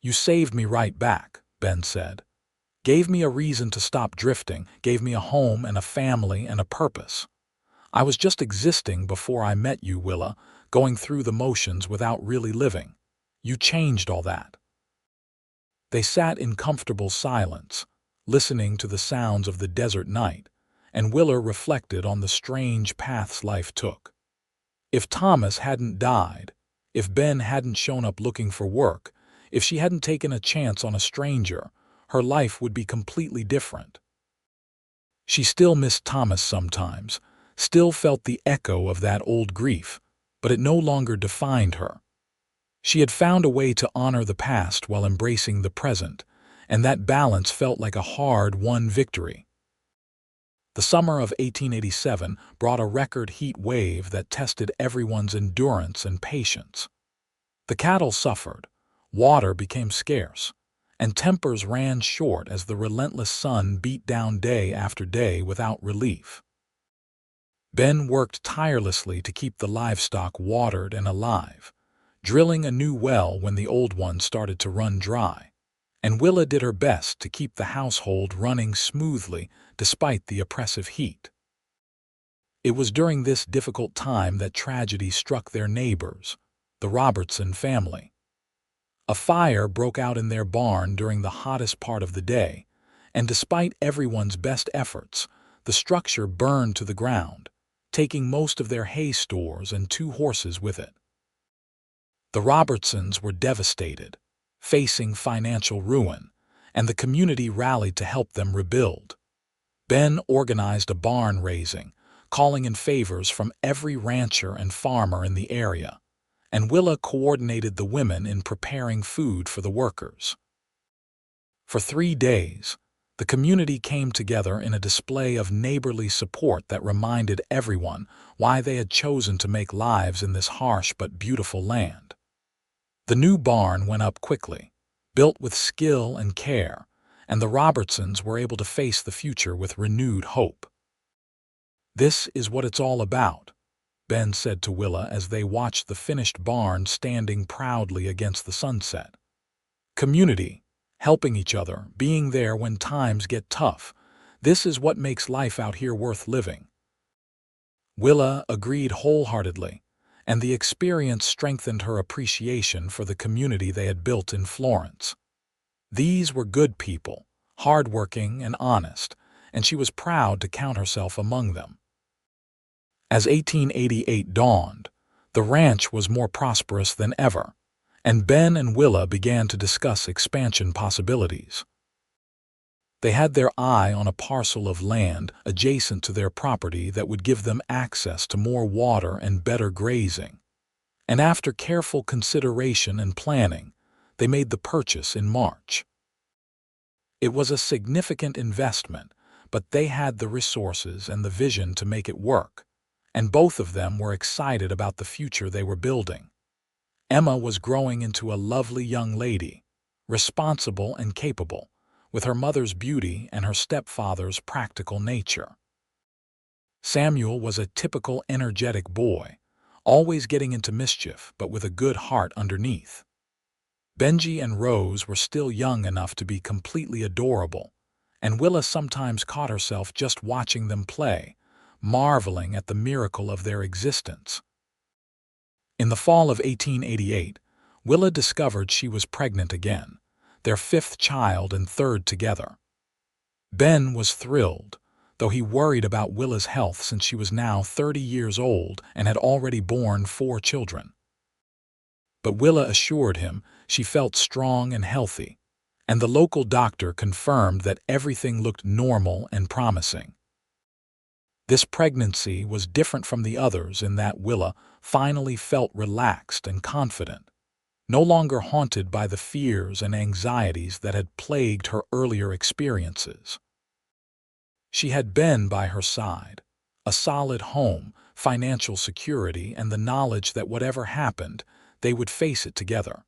"You saved me right back," Ben said. "Gave me a reason to stop drifting, gave me a home and a family and a purpose. I was just existing before I met you, Willa, going through the motions without really living. You changed all that." They sat in comfortable silence, listening to the sounds of the desert night, and Willa reflected on the strange paths life took. If Thomas hadn't died, if Ben hadn't shown up looking for work, if she hadn't taken a chance on a stranger, her life would be completely different. She still missed Thomas sometimes, still felt the echo of that old grief, but it no longer defined her. She had found a way to honor the past while embracing the present, and that balance felt like a hard-won victory. The summer of 1887 brought a record heat wave that tested everyone's endurance and patience. The cattle suffered, water became scarce, and tempers ran short as the relentless sun beat down day after day without relief. Ben worked tirelessly to keep the livestock watered and alive, drilling a new well when the old one started to run dry, and Willa did her best to keep the household running smoothly despite the oppressive heat. It was during this difficult time that tragedy struck their neighbors, the Robertson family. A fire broke out in their barn during the hottest part of the day, and despite everyone's best efforts, the structure burned to the ground, taking most of their hay stores and 2 horses with it. The Robertsons were devastated, facing financial ruin, and the community rallied to help them rebuild. Ben organized a barn raising, calling in favors from every rancher and farmer in the area, and Willa coordinated the women in preparing food for the workers. For 3 days, the community came together in a display of neighborly support that reminded everyone why they had chosen to make lives in this harsh but beautiful land. The new barn went up quickly, built with skill and care, and the Robertsons were able to face the future with renewed hope. "This is what it's all about," Ben said to Willa as they watched the finished barn standing proudly against the sunset. Community, helping each other, being there when times get tough. This is what makes life out here worth living. Willa agreed wholeheartedly, and the experience strengthened her appreciation for the community they had built in Florence. These were good people, hardworking and honest, and she was proud to count herself among them. As 1888 dawned, the ranch was more prosperous than ever, and Ben and Willa began to discuss expansion possibilities. They had their eye on a parcel of land adjacent to their property that would give them access to more water and better grazing. And after careful consideration and planning, they made the purchase in March. It was a significant investment, but they had the resources and the vision to make it work, and both of them were excited about the future they were building. Emma was growing into a lovely young lady, responsible and capable, with her mother's beauty and her stepfather's practical nature. Samuel was a typical energetic boy, always getting into mischief but with a good heart underneath. Benji and Rose were still young enough to be completely adorable, and Willa sometimes caught herself just watching them play, marveling at the miracle of their existence. In the fall of 1888, Willa discovered she was pregnant again, their fifth child and third together. Ben was thrilled, though he worried about Willa's health since she was now 30 years old and had already borne 4 children. But Willa assured him she felt strong and healthy, and the local doctor confirmed that everything looked normal and promising. This pregnancy was different from the others in that Willa finally felt relaxed and confident, no longer haunted by the fears and anxieties that had plagued her earlier experiences. She had Ben by her side, a solid home, financial security, and the knowledge that whatever happened, they would face it together.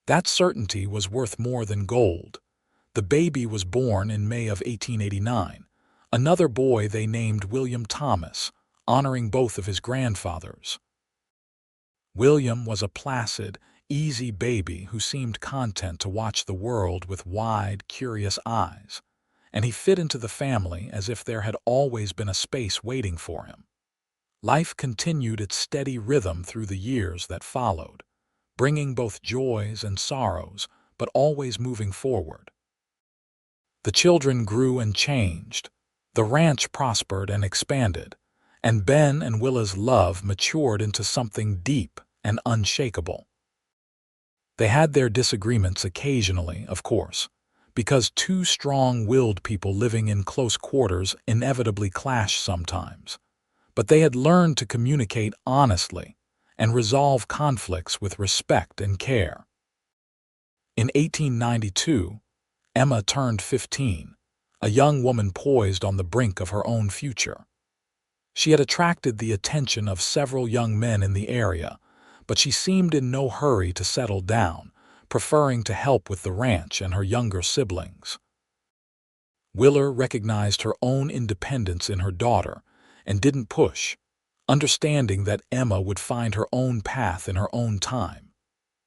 That certainty was worth more than gold. The baby was born in May of 1889, another boy they named William Thomas, honoring both of his grandfathers. William was a placid, easy baby who seemed content to watch the world with wide, curious eyes, and he fit into the family as if there had always been a space waiting for him. Life continued its steady rhythm through the years that followed, bringing both joys and sorrows, but always moving forward. The children grew and changed, the ranch prospered and expanded, and Ben and Willa's love matured into something deep and unshakable. They had their disagreements occasionally, of course, because two strong-willed people living in close quarters inevitably clash sometimes, but they had learned to communicate honestly and resolve conflicts with respect and care. In 1892, Emma turned 15, a young woman poised on the brink of her own future. She had attracted the attention of several young men in the area, but she seemed in no hurry to settle down, preferring to help with the ranch and her younger siblings. Willa recognized her own independence in her daughter and didn't push, understanding that Emma would find her own path in her own time.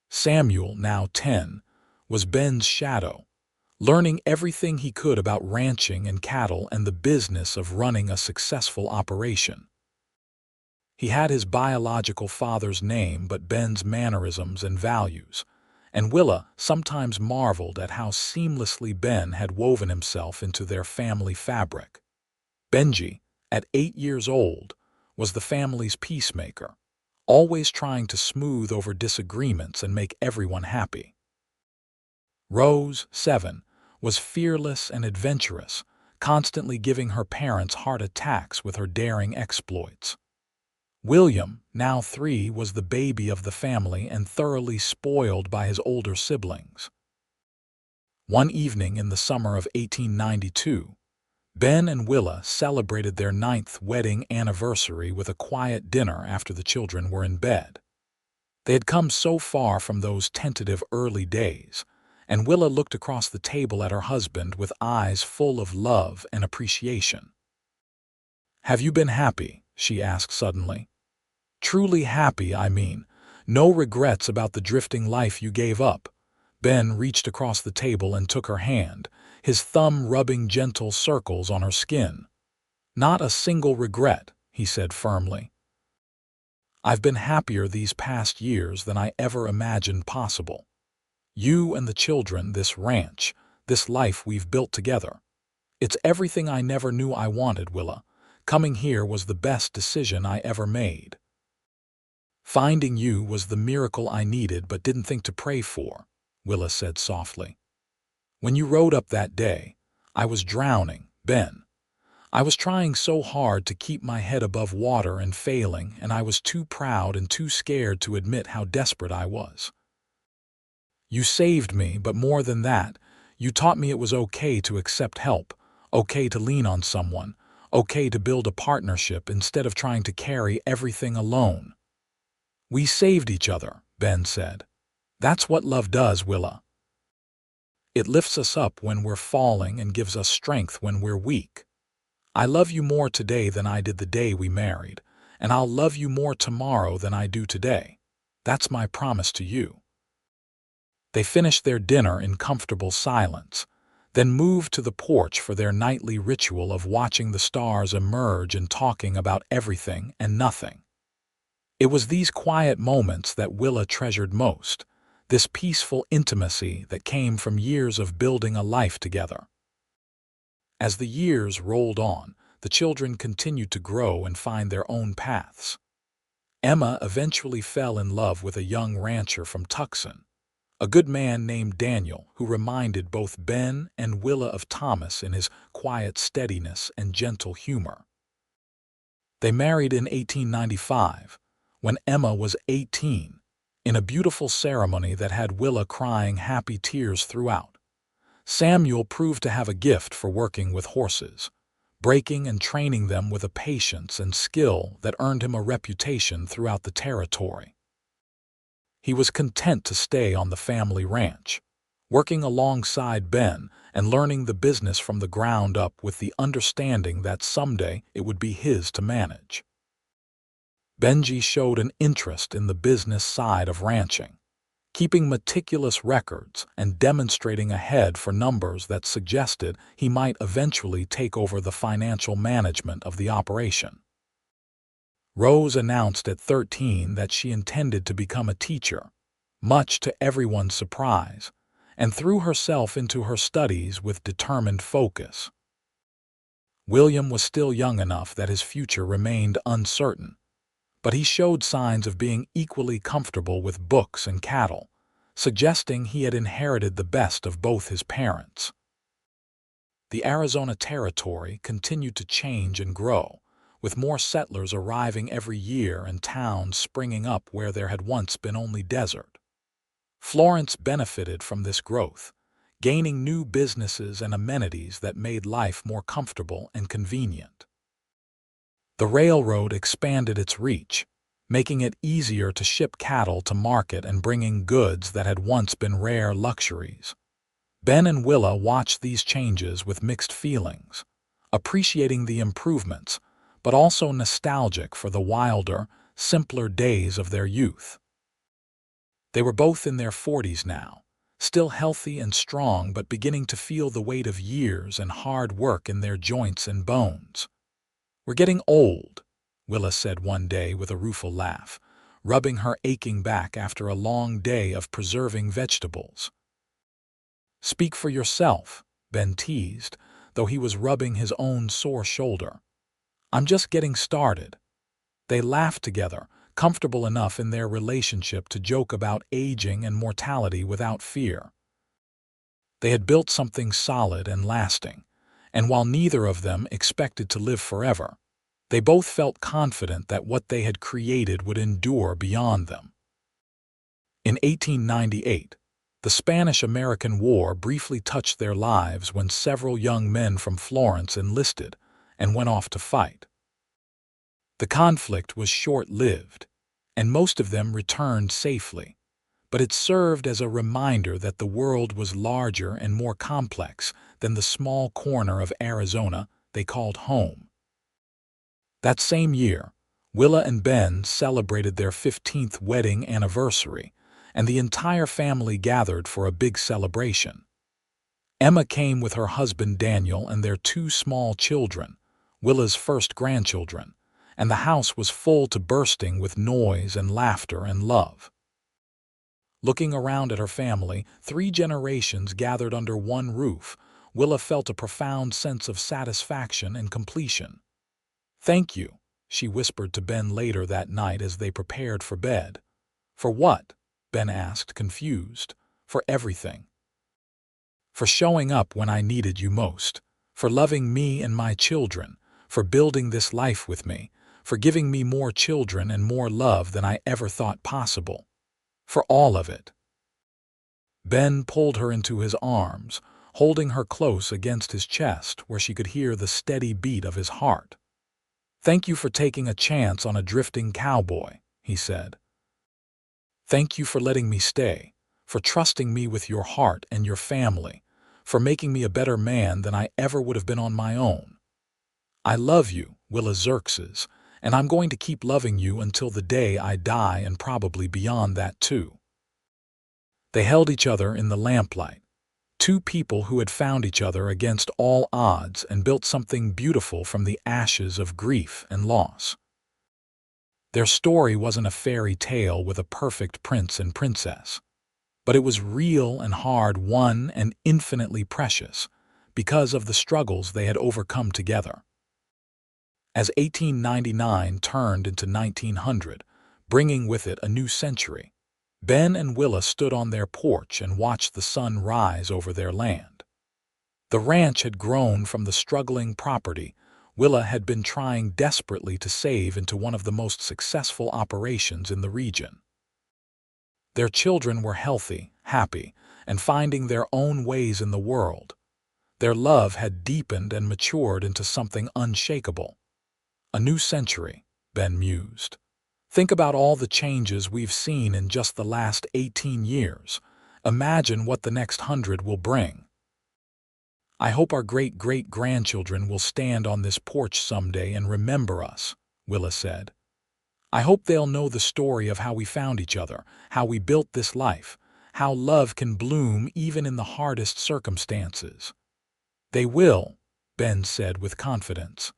Samuel, now 10, was Ben's shadow, learning everything he could about ranching and cattle and the business of running a successful operation. He had his biological father's name but Ben's mannerisms and values, and Willa sometimes marveled at how seamlessly Ben had woven himself into their family fabric. Benji, at 8 years old, was the family's peacemaker, always trying to smooth over disagreements and make everyone happy. Rose, 7, was fearless and adventurous, constantly giving her parents heart attacks with her daring exploits. William, now 3, was the baby of the family and thoroughly spoiled by his older siblings. One evening in the summer of 1892, Ben and Willa celebrated their 9th wedding anniversary with a quiet dinner after the children were in bed. They had come so far from those tentative early days, and Willa looked across the table at her husband with eyes full of love and appreciation. "Have you been happy?" she asked suddenly. Truly happy, I mean. No regrets about the drifting life you gave up. Ben reached across the table and took her hand, his thumb rubbing gentle circles on her skin. Not a single regret, he said firmly. I've been happier these past years than I ever imagined possible. You and the children, this ranch, this life we've built together. It's everything I never knew I wanted, Willa. Coming here was the best decision I ever made. Finding you was the miracle I needed but didn't think to pray for, Willa said softly. When you rode up that day, I was drowning, Ben. I was trying so hard to keep my head above water and failing, and I was too proud and too scared to admit how desperate I was. You saved me, but more than that, you taught me it was okay to accept help, okay to lean on someone, okay to build a partnership instead of trying to carry everything alone. We saved each other, Ben said. That's what love does, Willa. It lifts us up when we're falling and gives us strength when we're weak. I love you more today than I did the day we married, and I'll love you more tomorrow than I do today. That's my promise to you. They finished their dinner in comfortable silence, then moved to the porch for their nightly ritual of watching the stars emerge and talking about everything and nothing. It was these quiet moments that Willa treasured most, this peaceful intimacy that came from years of building a life together. As the years rolled on, the children continued to grow and find their own paths. Emma eventually fell in love with a young rancher from Tucson, a good man named Daniel who reminded both Ben and Willa of Thomas in his quiet steadiness and gentle humor. They married in 1895, when Emma was 18, in a beautiful ceremony that had Willa crying happy tears throughout. Samuel proved to have a gift for working with horses, breaking and training them with a patience and skill that earned him a reputation throughout the territory. He was content to stay on the family ranch, working alongside Ben and learning the business from the ground up with the understanding that someday it would be his to manage. Benji showed an interest in the business side of ranching, keeping meticulous records and demonstrating a head for numbers that suggested he might eventually take over the financial management of the operation. Rose announced at 13 that she intended to become a teacher, much to everyone's surprise, and threw herself into her studies with determined focus. William was still young enough that his future remained uncertain, but he showed signs of being equally comfortable with books and cattle, suggesting he had inherited the best of both his parents. The Arizona Territory continued to change and grow, with more settlers arriving every year and towns springing up where there had once been only desert. Florence benefited from this growth, gaining new businesses and amenities that made life more comfortable and convenient. The railroad expanded its reach, making it easier to ship cattle to market and bringing goods that had once been rare luxuries. Ben and Willa watched these changes with mixed feelings, appreciating the improvements, but also nostalgic for the wilder, simpler days of their youth. They were both in their 40s now, still healthy and strong but beginning to feel the weight of years and hard work in their joints and bones. "We're getting old," Willa said one day with a rueful laugh, rubbing her aching back after a long day of preserving vegetables. "Speak for yourself," Ben teased, though he was rubbing his own sore shoulder. "I'm just getting started." They laughed together, comfortable enough in their relationship to joke about aging and mortality without fear. They had built something solid and lasting, and while neither of them expected to live forever, they both felt confident that what they had created would endure beyond them. In 1898, the Spanish-American War briefly touched their lives when several young men from Florence enlisted and went off to fight. The conflict was short-lived, and most of them returned safely, but it served as a reminder that the world was larger and more complex than the small corner of Arizona they called home. That same year, Willa and Ben celebrated their 15th wedding anniversary, and the entire family gathered for a big celebration. Emma came with her husband Daniel and their 2 small children, Willa's first grandchildren, and the house was full to bursting with noise and laughter and love. Looking around at her family, 3 generations gathered under one roof, Willa felt a profound sense of satisfaction and completion. "Thank you," she whispered to Ben later that night as they prepared for bed. "For what?" Ben asked, confused. "For everything. For showing up when I needed you most. For loving me and my children. For building this life with me. For giving me more children and more love than I ever thought possible. For all of it." Ben pulled her into his arms, holding her close against his chest where she could hear the steady beat of his heart. "Thank you for taking a chance on a drifting cowboy," he said. "Thank you for letting me stay, for trusting me with your heart and your family, for making me a better man than I ever would have been on my own. I love you, Willa Xerxes, and I'm going to keep loving you until the day I die and probably beyond that too." They held each other in the lamplight, 2 people who had found each other against all odds and built something beautiful from the ashes of grief and loss. Their story wasn't a fairy tale with a perfect prince and princess, but it was real and hard-won and infinitely precious because of the struggles they had overcome together. As 1899 turned into 1900, bringing with it a new century, Ben and Willa stood on their porch and watched the sun rise over their land. The ranch had grown from the struggling property Willa had been trying desperately to save into one of the most successful operations in the region. Their children were healthy, happy, and finding their own ways in the world. Their love had deepened and matured into something unshakable. "A new century," Ben mused. "Think about all the changes we've seen in just the last 18 years. Imagine what the next 100 will bring. I hope our great-great-grandchildren will stand on this porch someday and remember us," Willa said. "I hope they'll know the story of how we found each other, how we built this life, how love can bloom even in the hardest circumstances." "They will," Ben said with confidence.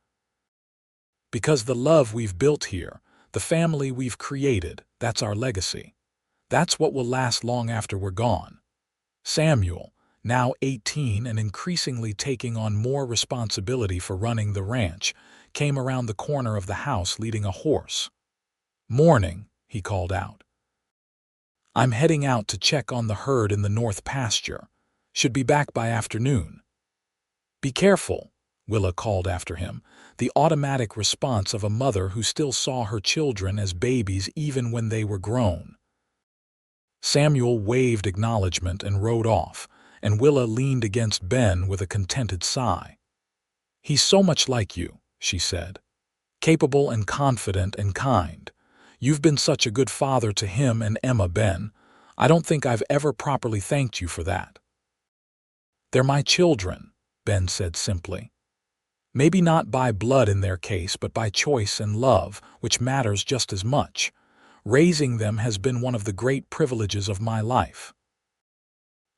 "Because the love we've built here, the family we've created, that's our legacy. That's what will last long after we're gone." Samuel, now 18 and increasingly taking on more responsibility for running the ranch, came around the corner of the house leading a horse. "Morning," he called out. "I'm heading out to check on the herd in the north pasture. Should be back by afternoon." "Be careful," Willa called after him, the automatic response of a mother who still saw her children as babies even when they were grown. Samuel waved acknowledgement and rode off, and Willa leaned against Ben with a contented sigh. "He's so much like you," she said. "Capable and confident and kind. You've been such a good father to him and Emma, Ben. I don't think I've ever properly thanked you for that." "They're my children," Ben said simply. "Maybe not by blood in their case, but by choice and love, which matters just as much. Raising them has been one of the great privileges of my life."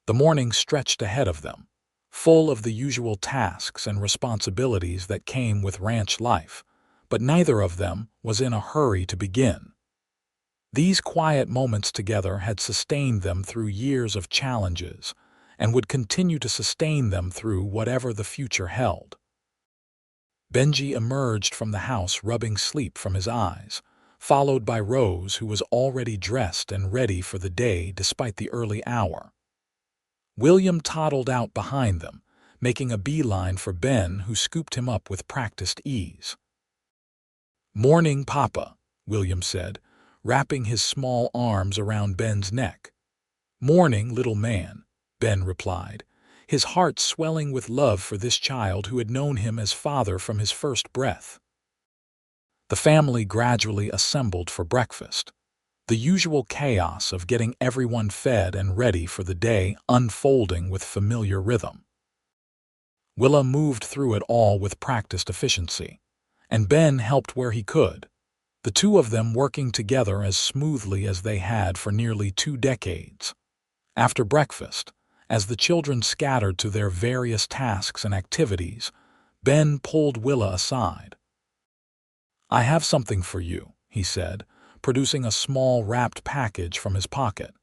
The morning stretched ahead of them, full of the usual tasks and responsibilities that came with ranch life, but neither of them was in a hurry to begin. These quiet moments together had sustained them through years of challenges and would continue to sustain them through whatever the future held. Benji emerged from the house rubbing sleep from his eyes, followed by Rose, who was already dressed and ready for the day despite the early hour. William toddled out behind them, making a beeline for Ben, who scooped him up with practiced ease. "Morning, Papa," William said, wrapping his small arms around Ben's neck. "Morning, little man," Ben replied, his heart swelling with love for this child who had known him as father from his first breath. The family gradually assembled for breakfast, the usual chaos of getting everyone fed and ready for the day unfolding with familiar rhythm. Willa moved through it all with practiced efficiency, and Ben helped where he could. the two of them working together as smoothly as they had for nearly 2 decades. After breakfast, as the children scattered to their various tasks and activities, Ben pulled Willa aside. "I have something for you," he said, producing a small wrapped package from his pocket.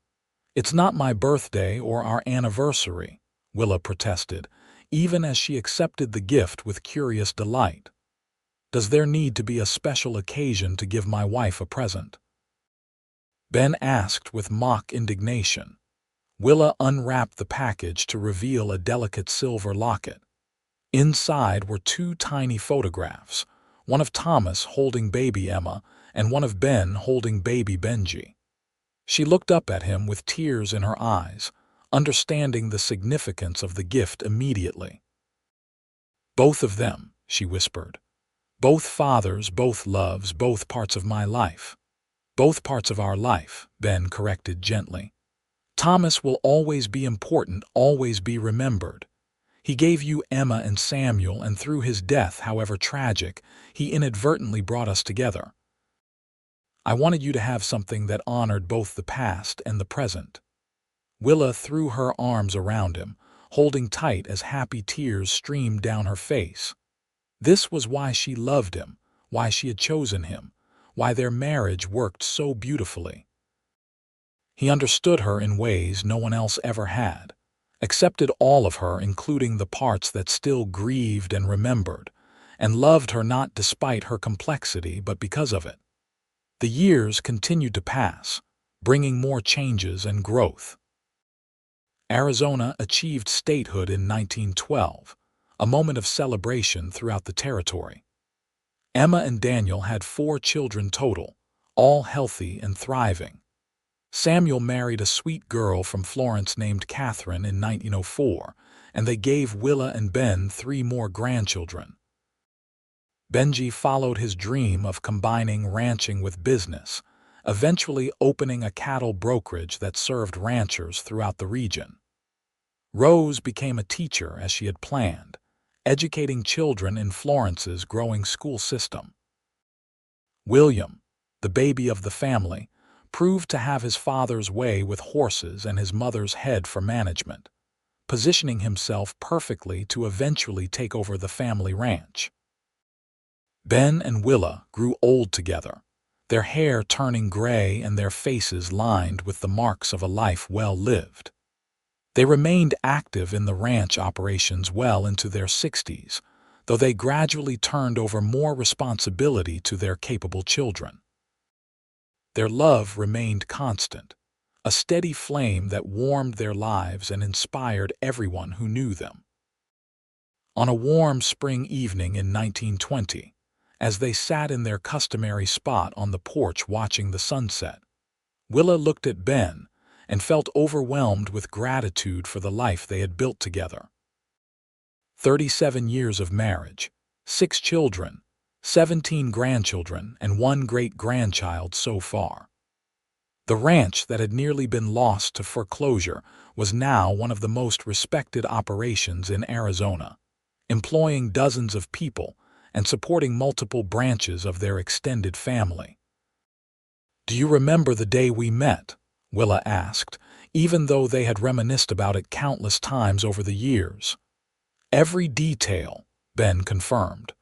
"It's not my birthday or our anniversary," Willa protested, even as she accepted the gift with curious delight. "Does there need to be a special occasion to give my wife a present?" Ben asked with mock indignation. Willa unwrapped the package to reveal a delicate silver locket. Inside were 2 tiny photographs, one of Thomas holding baby Emma and one of Ben holding baby Benji. She looked up at him with tears in her eyes, understanding the significance of the gift immediately. "Both of them," she whispered. "Both fathers, both loves, both parts of my life." "Both parts of our life," Ben corrected gently. "Thomas will always be important, always be remembered. He gave you Emma and Samuel, and through his death, however tragic, he inadvertently brought us together. I wanted you to have something that honored both the past and the present." Willa threw her arms around him, holding tight as happy tears streamed down her face. This was why she loved him, why she had chosen him, why their marriage worked so beautifully. He understood her in ways no one else ever had, accepted all of her, including the parts that still grieved and remembered, and loved her not despite her complexity but because of it. The years continued to pass, bringing more changes and growth. Arizona achieved statehood in 1912, a moment of celebration throughout the territory. Emma and Daniel had 4 children total, all healthy and thriving. Samuel married a sweet girl from Florence named Catherine in 1904, and they gave Willa and Ben 3 more grandchildren. Benji followed his dream of combining ranching with business, eventually opening a cattle brokerage that served ranchers throughout the region. Rose became a teacher as she had planned, educating children in Florence's growing school system. William, the baby of the family, proved to have his father's way with horses and his mother's head for management, positioning himself perfectly to eventually take over the family ranch. Ben and Willa grew old together, their hair turning gray and their faces lined with the marks of a life well lived. They remained active in the ranch operations well into their 60s, though they gradually turned over more responsibility to their capable children. Their love remained constant, a steady flame that warmed their lives and inspired everyone who knew them. On a warm spring evening in 1920, as they sat in their customary spot on the porch watching the sunset, Willa looked at Ben and felt overwhelmed with gratitude for the life they had built together. 37 years of marriage, 6 children, 17 grandchildren, and 1 great-grandchild so far. The ranch that had nearly been lost to foreclosure was now one of the most respected operations in Arizona, employing dozens of people and supporting multiple branches of their extended family. "Do you remember the day we met?" Willa asked, even though they had reminisced about it countless times over the years. "Every detail," Ben confirmed.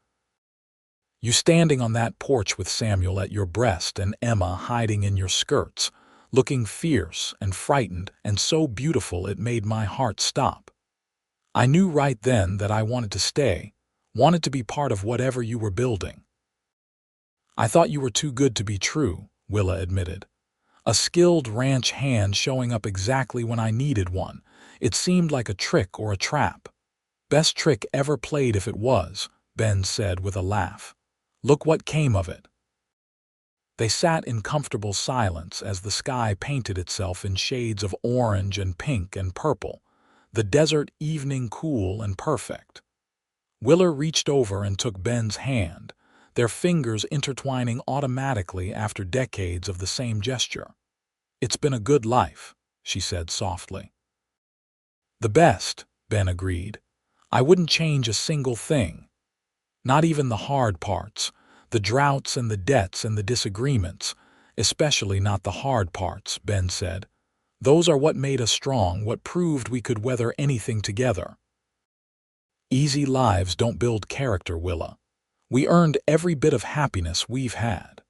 "You standing on that porch with Samuel at your breast and Emma hiding in your skirts, looking fierce and frightened and so beautiful it made my heart stop. I knew right then that I wanted to stay, wanted to be part of whatever you were building." "I thought you were too good to be true," Willa admitted. "A skilled ranch hand showing up exactly when I needed one. It seemed like a trick or a trap." "Best trick ever played if it was," Ben said with a laugh. "Look what came of it." They sat in comfortable silence as the sky painted itself in shades of orange and pink and purple, the desert evening cool and perfect. Willa reached over and took Ben's hand, their fingers intertwining automatically after decades of the same gesture. "It's been a good life," she said softly. "The best," Ben agreed. "I wouldn't change a single thing. Not even the hard parts, The droughts and the debts and the disagreements, especially not the hard parts, Ben said. Those are what made us strong, what proved we could weather anything together. Easy lives don't build character, Willa. We earned every bit of happiness we've had.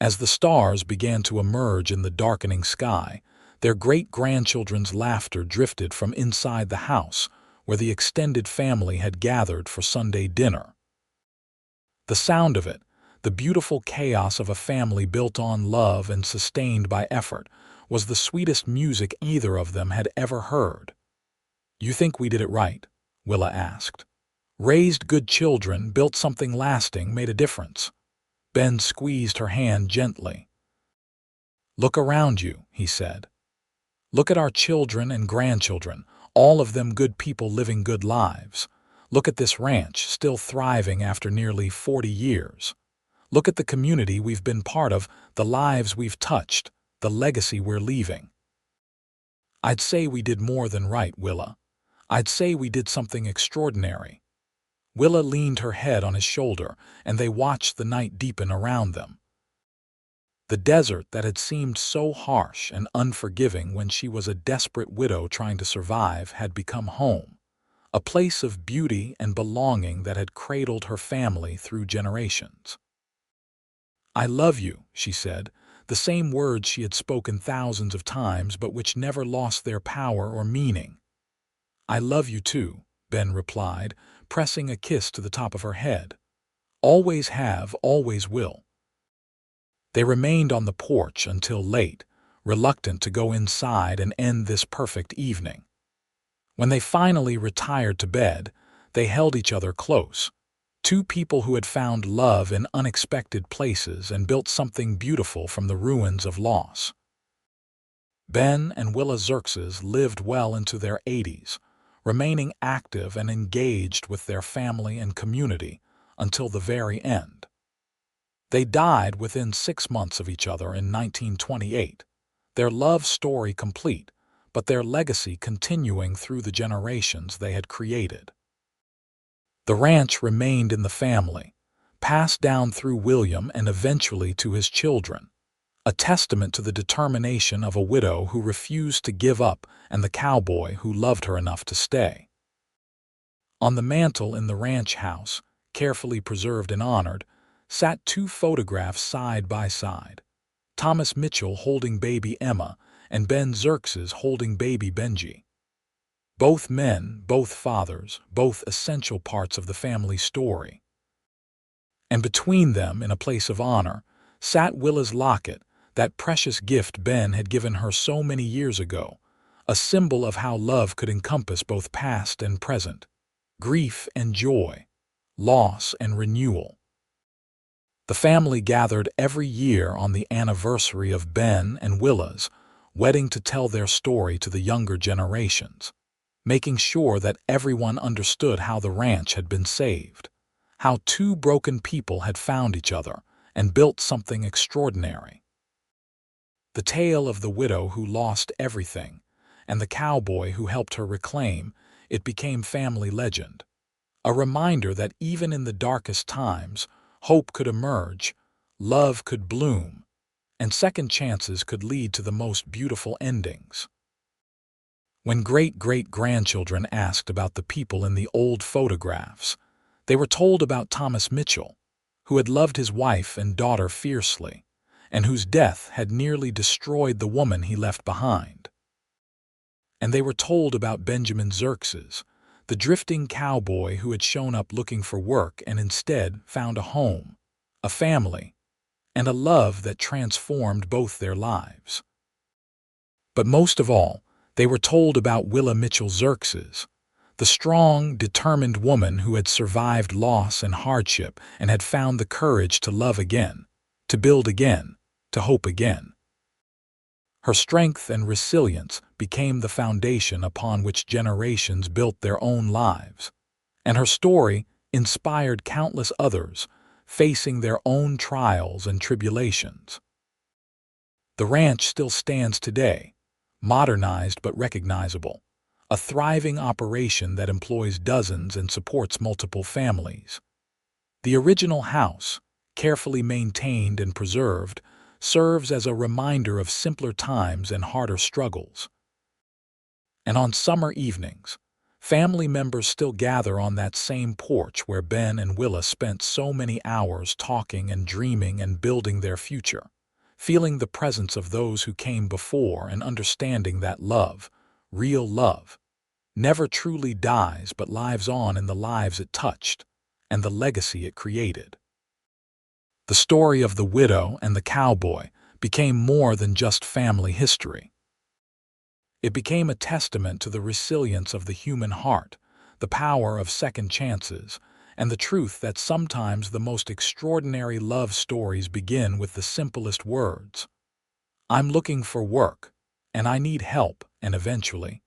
As the stars began to emerge in the darkening sky, their great-grandchildren's laughter drifted from inside the house where the extended family had gathered for Sunday dinner. The sound of it, the beautiful chaos of a family built on love and sustained by effort, was the sweetest music either of them had ever heard. "You think we did it right?" Willa asked. "Raised good children, built something lasting, made a difference." Ben squeezed her hand gently. "Look around you," he said. "Look at our children and grandchildren, all of them good people living good lives. Look at this ranch, still thriving after nearly 40 years. Look at the community we've been part of, the lives we've touched, the legacy we're leaving." "I'd say we did more than right, Willa. I'd say we did something extraordinary." Willa leaned her head on his shoulder, and they watched the night deepen around them. The desert that had seemed so harsh and unforgiving when she was a desperate widow trying to survive had become home, a place of beauty and belonging that had cradled her family through generations. "I love you," she said, the same words she had spoken thousands of times but which never lost their power or meaning. "I love you too," Ben replied, pressing a kiss to the top of her head. "Always have, always will." They remained on the porch until late, reluctant to go inside and end this perfect evening. When they finally retired to bed, they held each other close, two people who had found love in unexpected places and built something beautiful from the ruins of loss. Ben and Willa Xerxes lived well into their 80s, remaining active and engaged with their family and community until the very end. They died within 6 months of each other in 1928, their love story complete, but their legacy continuing through the generations they had created. The ranch remained in the family, passed down through William and eventually to his children, a testament to the determination of a widow who refused to give up and the cowboy who loved her enough to stay. On the mantel in the ranch house, carefully preserved and honored, sat 2 photographs side by side, Thomas Mitchell holding baby Emma and Ben Xerxes holding baby Benji. Both men, both fathers, both essential parts of the family story. And between them, in a place of honor, sat Willa's locket, that precious gift Ben had given her so many years ago, a symbol of how love could encompass both past and present, grief and joy, loss and renewal. The family gathered every year on the anniversary of Ben and Willa's wedding to tell their story to the younger generations, making sure that everyone understood how the ranch had been saved, how 2 broken people had found each other and built something extraordinary. The tale of the widow who lost everything and the cowboy who helped her reclaim it became family legend, a reminder that even in the darkest times, hope could emerge, love could bloom, and second chances could lead to the most beautiful endings. When great-great-grandchildren asked about the people in the old photographs, they were told about Thomas Mitchell, who had loved his wife and daughter fiercely, and whose death had nearly destroyed the woman he left behind. And they were told about Benjamin Xerxes, the drifting cowboy who had shown up looking for work and instead found a home, a family, and a love that transformed both their lives. But most of all, they were told about Willa Mitchell Xerxes, the strong, determined woman who had survived loss and hardship and had found the courage to love again, to build again, to hope again. Her strength and resilience became the foundation upon which generations built their own lives, and her story inspired countless others facing their own trials and tribulations. The ranch still stands today, modernized but recognizable, a thriving operation that employs dozens and supports multiple families. The original house, carefully maintained and preserved, serves as a reminder of simpler times and harder struggles. And on summer evenings, family members still gather on that same porch where Ben and Willa spent so many hours talking and dreaming and building their future, feeling the presence of those who came before and understanding that love, real love, never truly dies but lives on in the lives it touched and the legacy it created. The story of the widow and the cowboy became more than just family history. It became a testament to the resilience of the human heart, the power of second chances, and the truth that sometimes the most extraordinary love stories begin with the simplest words. "I'm looking for work, and I need help," and eventually,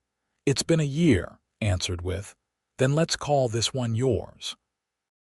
"It's been a year," answered with, "Then let's call this one yours."